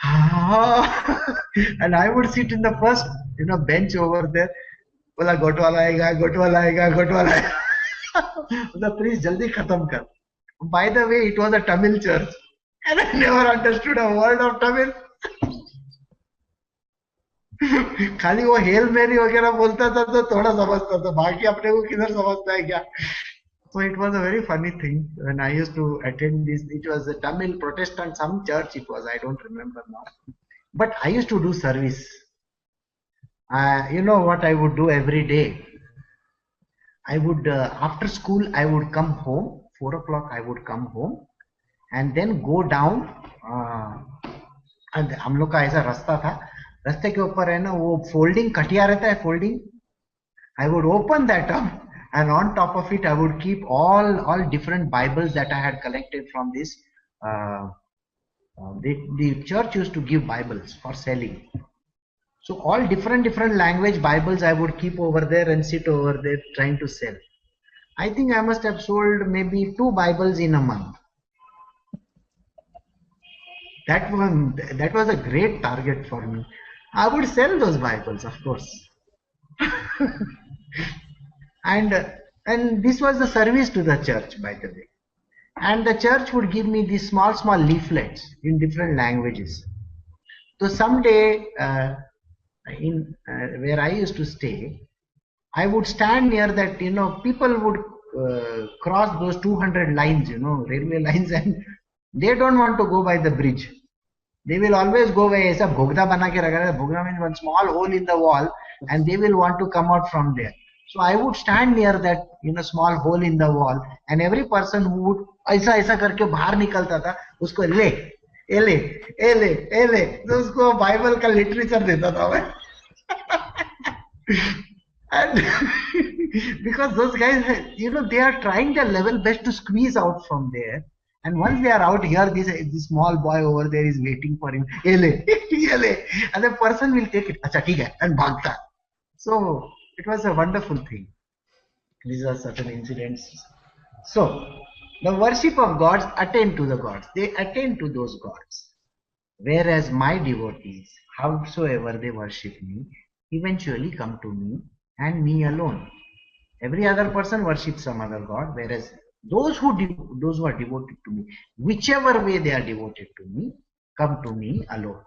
And I would sit in the first, bench over there. बोला गोटवाला आएगा, गोटवाला आएगा, गोटवाला आएगा. The priest जल्दी खत्म कर. By the way, it was a Tamil church, and I never understood a word of Tamil. खाली वो हेल मेरी वगैरह बोलता था तो थोड़ा समझता था, बाकी अपने को किधर समझता है क्या. So it was a very funny thing when I used to attend this. It was a Tamil Protestant, some church it was, I don't remember now. But I used to do service. You know what I would do every day? I would, after school, I would come home, 4 o'clock I would come home and then go down. And हम लोग का ऐसा रास्ता था, रास्ते के ऊपर है ना वो फोल्डिंग खटिया रहता है, folding. I would open that up. And on top of it, I would keep all different Bibles that I had collected from this. The church used to give Bibles for selling. So all different language Bibles I would keep over there and sit over there trying to sell. I think I must have sold maybe 2 Bibles in a month. That was a great target for me. I would sell those Bibles, of course. And this was the service to the church, by the way. And the church would give me these small leaflets in different languages. So someday, where I used to stay, I would stand near that, people would cross those 200 lines, railway lines, and they don't want to go by the bridge. They will always go by aisa bhogda bana ke rakha hai. Bhogda means one small hole in the wall, and they will want to come out from there. So I would stand near that, small hole in the wall, and every person who would ऐसा करके बाहर निकलता था, उसको ले, तो उसको Bible का लिटरेचर देता था मैं. And because those guys, they are trying their level best to squeeze out from there. And once they are out here, this small boy over there is waiting for him. Ele, and the person will take it. Acha, theek hai, and bhagta. So it was a wonderful thing. These are certain incidents. So the worship of gods attain to the gods. They attain to those gods. Whereas my devotees, howsoever they worship me, eventually come to me and me alone. Every other person worships some other god, whereas those who are devoted to me, whichever way they are devoted to me, come to me alone.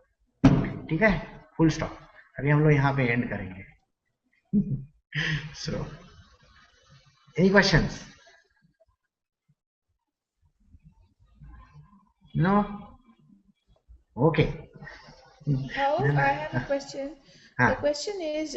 ठीक है? Full stop. अभी हम लोग यहाँ पे end करेंगे. So, any questions? No? Okay. I have a question. The question is,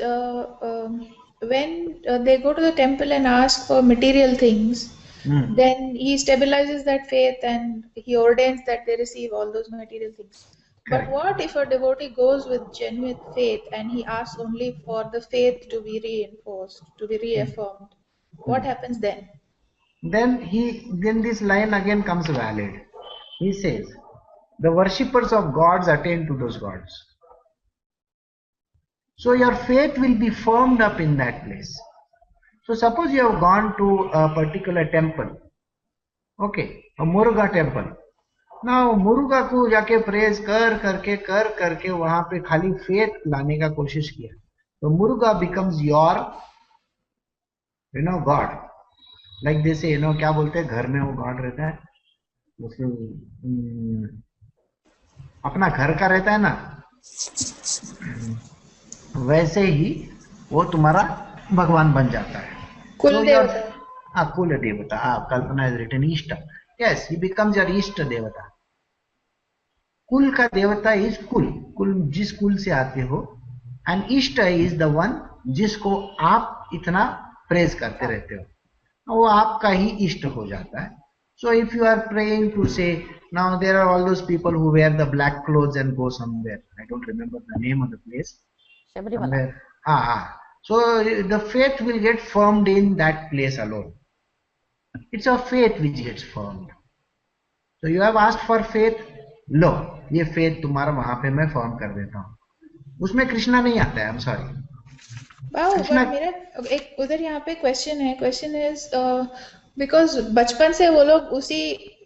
when they go to the temple and ask for material things, then he stabilizes that faith and he ordains that they receive all those material things. Correct. But what if a devotee goes with genuine faith and he asks only for the faith to be reinforced, to be reaffirmed? What happens then? Then this line again comes valid. He says, the worshippers of gods attain to those gods. So your faith will be firmed up in that place. So suppose you have gone to a particular temple, okay, a Muruga temple. Now Muruga को जाके praise कर करके वहां पे खाली faith लाने का कोशिश किया, तो Muruga becomes your, God. Like they say, क्या बोलते हैं, घर में वो God रहता है, अपना घर का रहता है ना, वैसे ही वो तुम्हारा भगवान बन जाता है. कुल देवता. कुल देवता. कल्पना is written Ishta. Yes, he becomes your Ishta देवता. कुल का देवता is कुल जिस कुल से आते हो, and Ishta is the one जिसको आप इतना प्रेज करते रहते हो, वो आपका ही इष्ट हो जाता है. So if you are praying to say, now there are all those people who wear the black clothes and go somewhere, I don't remember the name of the place. So the faith will get firmed in that place alone. It's a faith which gets firmed. So you have asked for faith, लो ये faith तुम्हारा वहां पे मैं firm कर देता हूँ. उसमें कृष्णा नहीं आता है. I'm sorry. मेरा एक उधर यहाँ पे क्वेश्चन is because बचपन से वो लोग उसी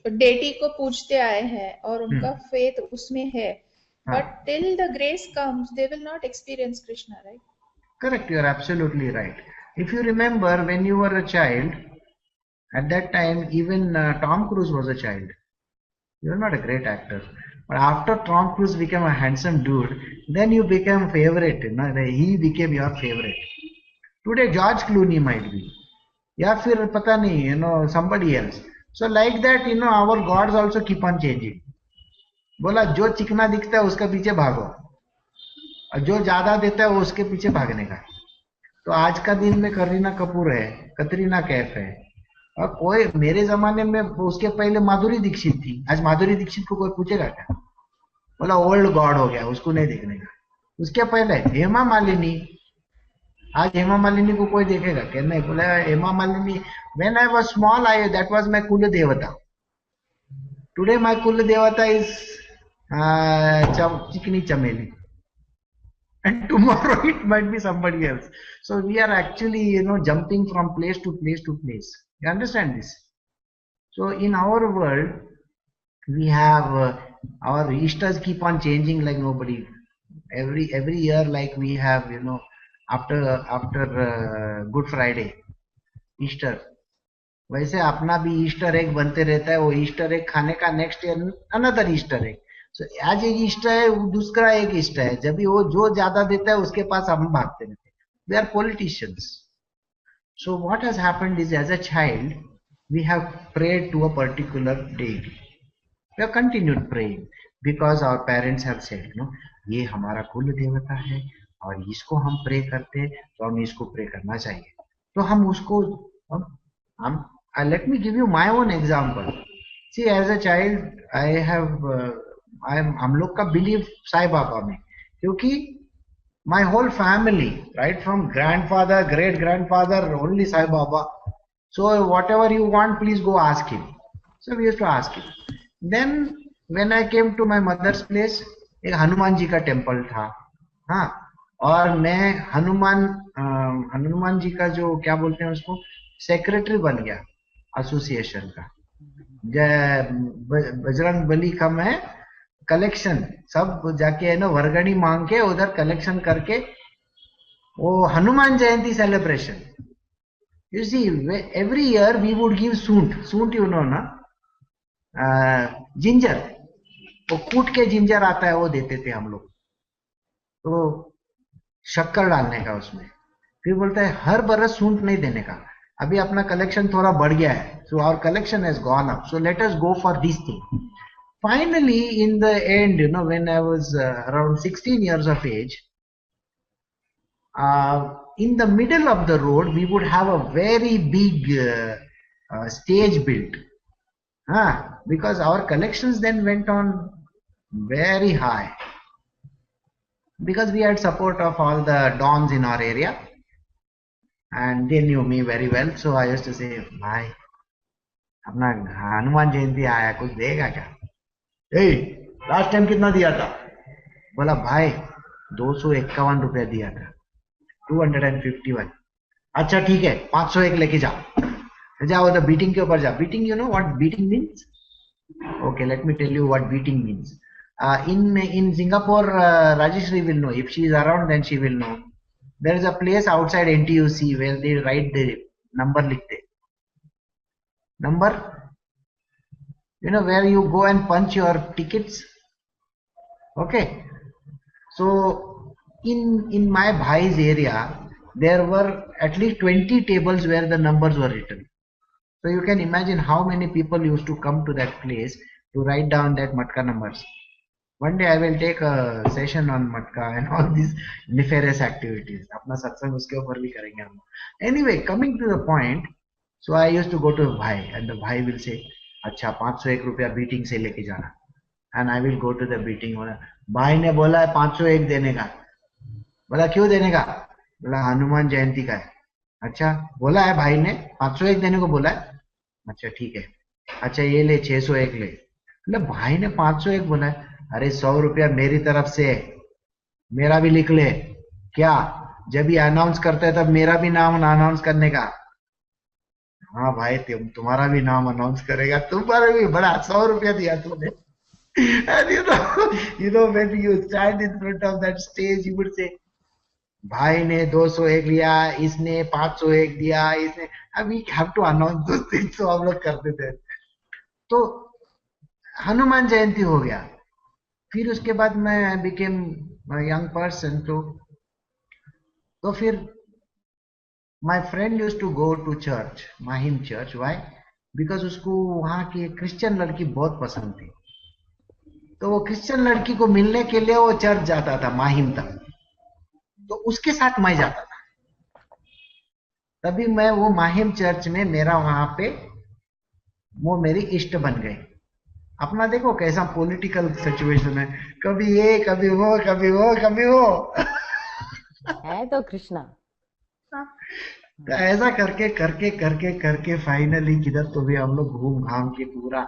डेटी को पूजते आए हैं और उनका फेथ उसमें है. But till the grace comes, they will not experience Krishna, right? Correct, you are absolutely right. If you remember, when you were a child, at that time, even Tom Cruise was a child. You're not a great actor. But after Tom Cruise became a handsome dude, then you became favorite. He became your favorite. Today, George Clooney might be. या फिर पता नहीं, somebody else. So like that, our gods also keep on changing. बोला जो चिकना दिखता है उसका पीछे भागो, और जो ज्यादा देता है उसके पीछे भागने का. तो आज का दिन में करीना कपूर है, कतरीना कैफ है, और कोई मेरे जमाने में उसके पहले माधुरी दीक्षित थी. आज माधुरी दीक्षित को कोई पूछेगा क्या? बोला ओल्ड गॉड हो गया, उसको नहीं देखने का. उसके पहले हेमा मालिनी. आज हेमा मालिनी को कोई देखेगा क्या? नहीं. बोला Hema Malini, when I was small I that was my कुल देवता. टुडे माय कुल देवता इज चिकनी चमेली, and tomorrow it might be somebody else. So we are actually jumping from place to place to place. You understand this? So in our world we have our Ishtas keep on changing like nobody. Every year, like we have after Good Friday, Easter, वैसे अपना भी Easter egg बनते रहता है. वो Easter egg खाने का next year another Easter egg. So, आज एक ईस्टर है, दूसरा एक ईस्टर है. जब भी वो जो ज्यादा देता है उसके पास हम भागते रहते हैं. We are politicians. So what has happened is, as a child we have prayed to a particular deity. We have continued praying because our parents have said, ये हमारा कुल देवता है और इसको हम प्रे करते हैं, तो हम इसको प्रे करना चाहिए. तो हम उसको हम let me give you my own example. See, as a child I have हम लोग का बिलीव साई बाबा में, क्योंकि my whole family, right from grandfather, great grandfather, only Sai Baba. So whatever you want, please go ask him. So we used to ask him. Then when I came to my mother's place, एक हनुमान जी का temple था. हाँ, और मैं हनुमान जी का जो क्या बोलते हैं उसको, सेक्रेटरी बन गया एसोसिएशन का. बजरंग बली का मैं कलेक्शन सब जाके वर्गणी मांग के उधर कलेक्शन करके वो Hanuman Jayanti celebration. You see, every year we would give सूंट ना, जिंजर, वो कूट के जिंजर आता है, वो देते थे हम लोग. तो शक्कर डालने का उसमें. फिर बोलता है हर बरस सूंट नहीं देने का, अभी अपना कलेक्शन थोड़ा बढ़ गया है. So our collection has gone up, so let us go for this thing. Finally, in the end, when I was around 16 years of age, in the middle of the road, we would have a very big stage built. Because our collections then went on very high. Because we had support of all the dons in our area. And they knew me very well. So I used to say, bhai, अपना हनुमान जयंती आया, कुछ देगा क्या? Last time कितना दिया था? बोला भाई 251 रुपया दिया था, 251. अच्छा ठीक है, 501 लेके जाओ द बीटिंग के ऊपर जा. Beating, you know what beating means? Okay, let me tell you what beating means. in Singapore, Rajeshri will know. If she is around, then she will know. There is a place outside NTUC where they write the number, likhte number, where you go and punch your tickets. Okay, so in my bhai's area there were at least 20 tables where the numbers were written. So you can imagine how many people used to come to that place to write down that matka numbers. One day I will take a session on matka and all these nefarious activities. अपना सत्संग उसके ऊपर भी करेंगे हम. Anyway, coming to the point, so I used to go to a bhai and the bhai will say, अच्छा 501 रुपया beating से लेके जाना. And I will go to the beating. भाई ने बोला है 501 देने का. बोला क्यों देने का? बोला हनुमान जयंती का है. अच्छा, बोला है भाई ने 501 देने को बोला है. अच्छा ठीक है, अच्छा ये ले 601 ले. बोला भाई ने 501 बोला है. अरे 100 रुपया मेरी तरफ से, मेरा भी लिख ले. क्या? जब ये अनाउंस करते हैं तब मेरा भी नाम अनाउंस करने का. हाँ भाई, तुम्हारा भी नाम अनाउंस करेगा, तुम्हारा भी. बड़ा 100 रुपया दिया तुमने. And when you stand in front of that stage, you would say, भाई ने 201 लिया, इसने 501 दिया, इसने, we have to announce those things, so हम लोग करते थे. तो हनुमान जयंती हो गया, फिर उसके बाद मैं बिकेम यंग पर्सन, तो फिर my friend used to go to church, Mahim church. Why? Because उसको वहां की एक क्रिश्चियन लड़की बहुत पसंद थी, तो वो क्रिश्चियन लड़की को मिलने के लिए वो चर्च जाता था माहिम तक, तो उसके साथ मैं जाता था. तभी मैं वो माहिम चर्च में, मेरा वहां पे वो मेरी इष्ट बन गई. अपना देखो कैसा पॉलिटिकल सिचुएशन है, कभी ये कभी वो कभी वो कभी वो. है तो कृष्णा. तो ऐसा करके करके करके करके फाइनली किधर तो भी हम लोग घूम घाम के पूरा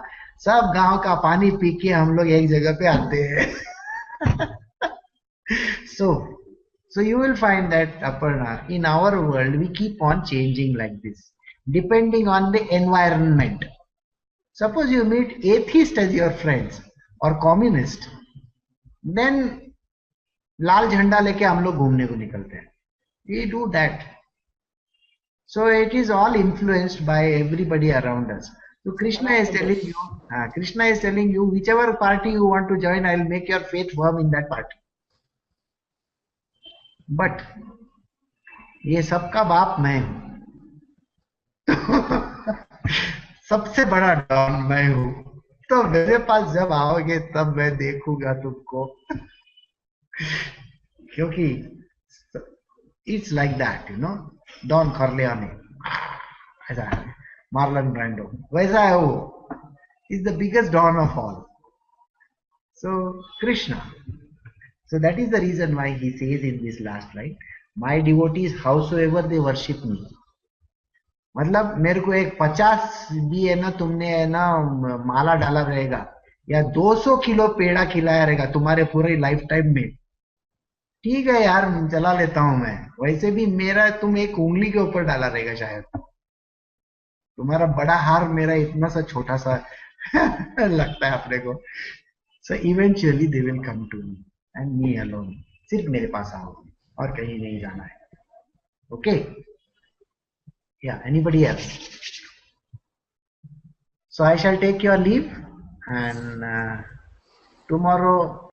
सब गांव का पानी पी के हम लोग एक जगह पे आते हैं. So you will find that, Aparna, in our world we keep on changing like this, depending on the environment. Suppose you meet atheist as your friends or communist, then लाल झंडा लेके हम लोग घूमने को निकलते हैं. We do that. So it is all influenced by everybody around us. So Krishna is telling you, whichever party you want to join, I will make your faith firm in that party. But ये सबका बाप मैं हूं. सबसे बड़ा don मैं हूं, तो मेरे पास जब आओगे तब मैं देखूंगा तुमको. क्योंकि it's like that, don Corleone, ऐसा है, मार्लन ब्रांडो वैसा है वो. Is the biggest don of all. So Krishna. So that is the reason why he says in this last line, my devotees howsoever they worship me. मतलब मेरे को एक 50 भी है ना, तुमने है ना माला डाला रहेगा या 200 किलो पेड़ा खिलाया रहेगा तुम्हारे पूरे लाइफ टाइम में, ठीक है यार, चला लेता हूं मैं. वैसे भी मेरा तुम एक उंगली के ऊपर डाला रहेगा शायद, तुम्हारा बड़ा हार मेरा इतना सा छोटा सा लगता है अपने को. So eventually they will come to me and me alone. सिर्फ मेरे पास आओ और कहीं नहीं जाना है. Okay? Yeah, anybody else? So I shall take your leave, and tomorrow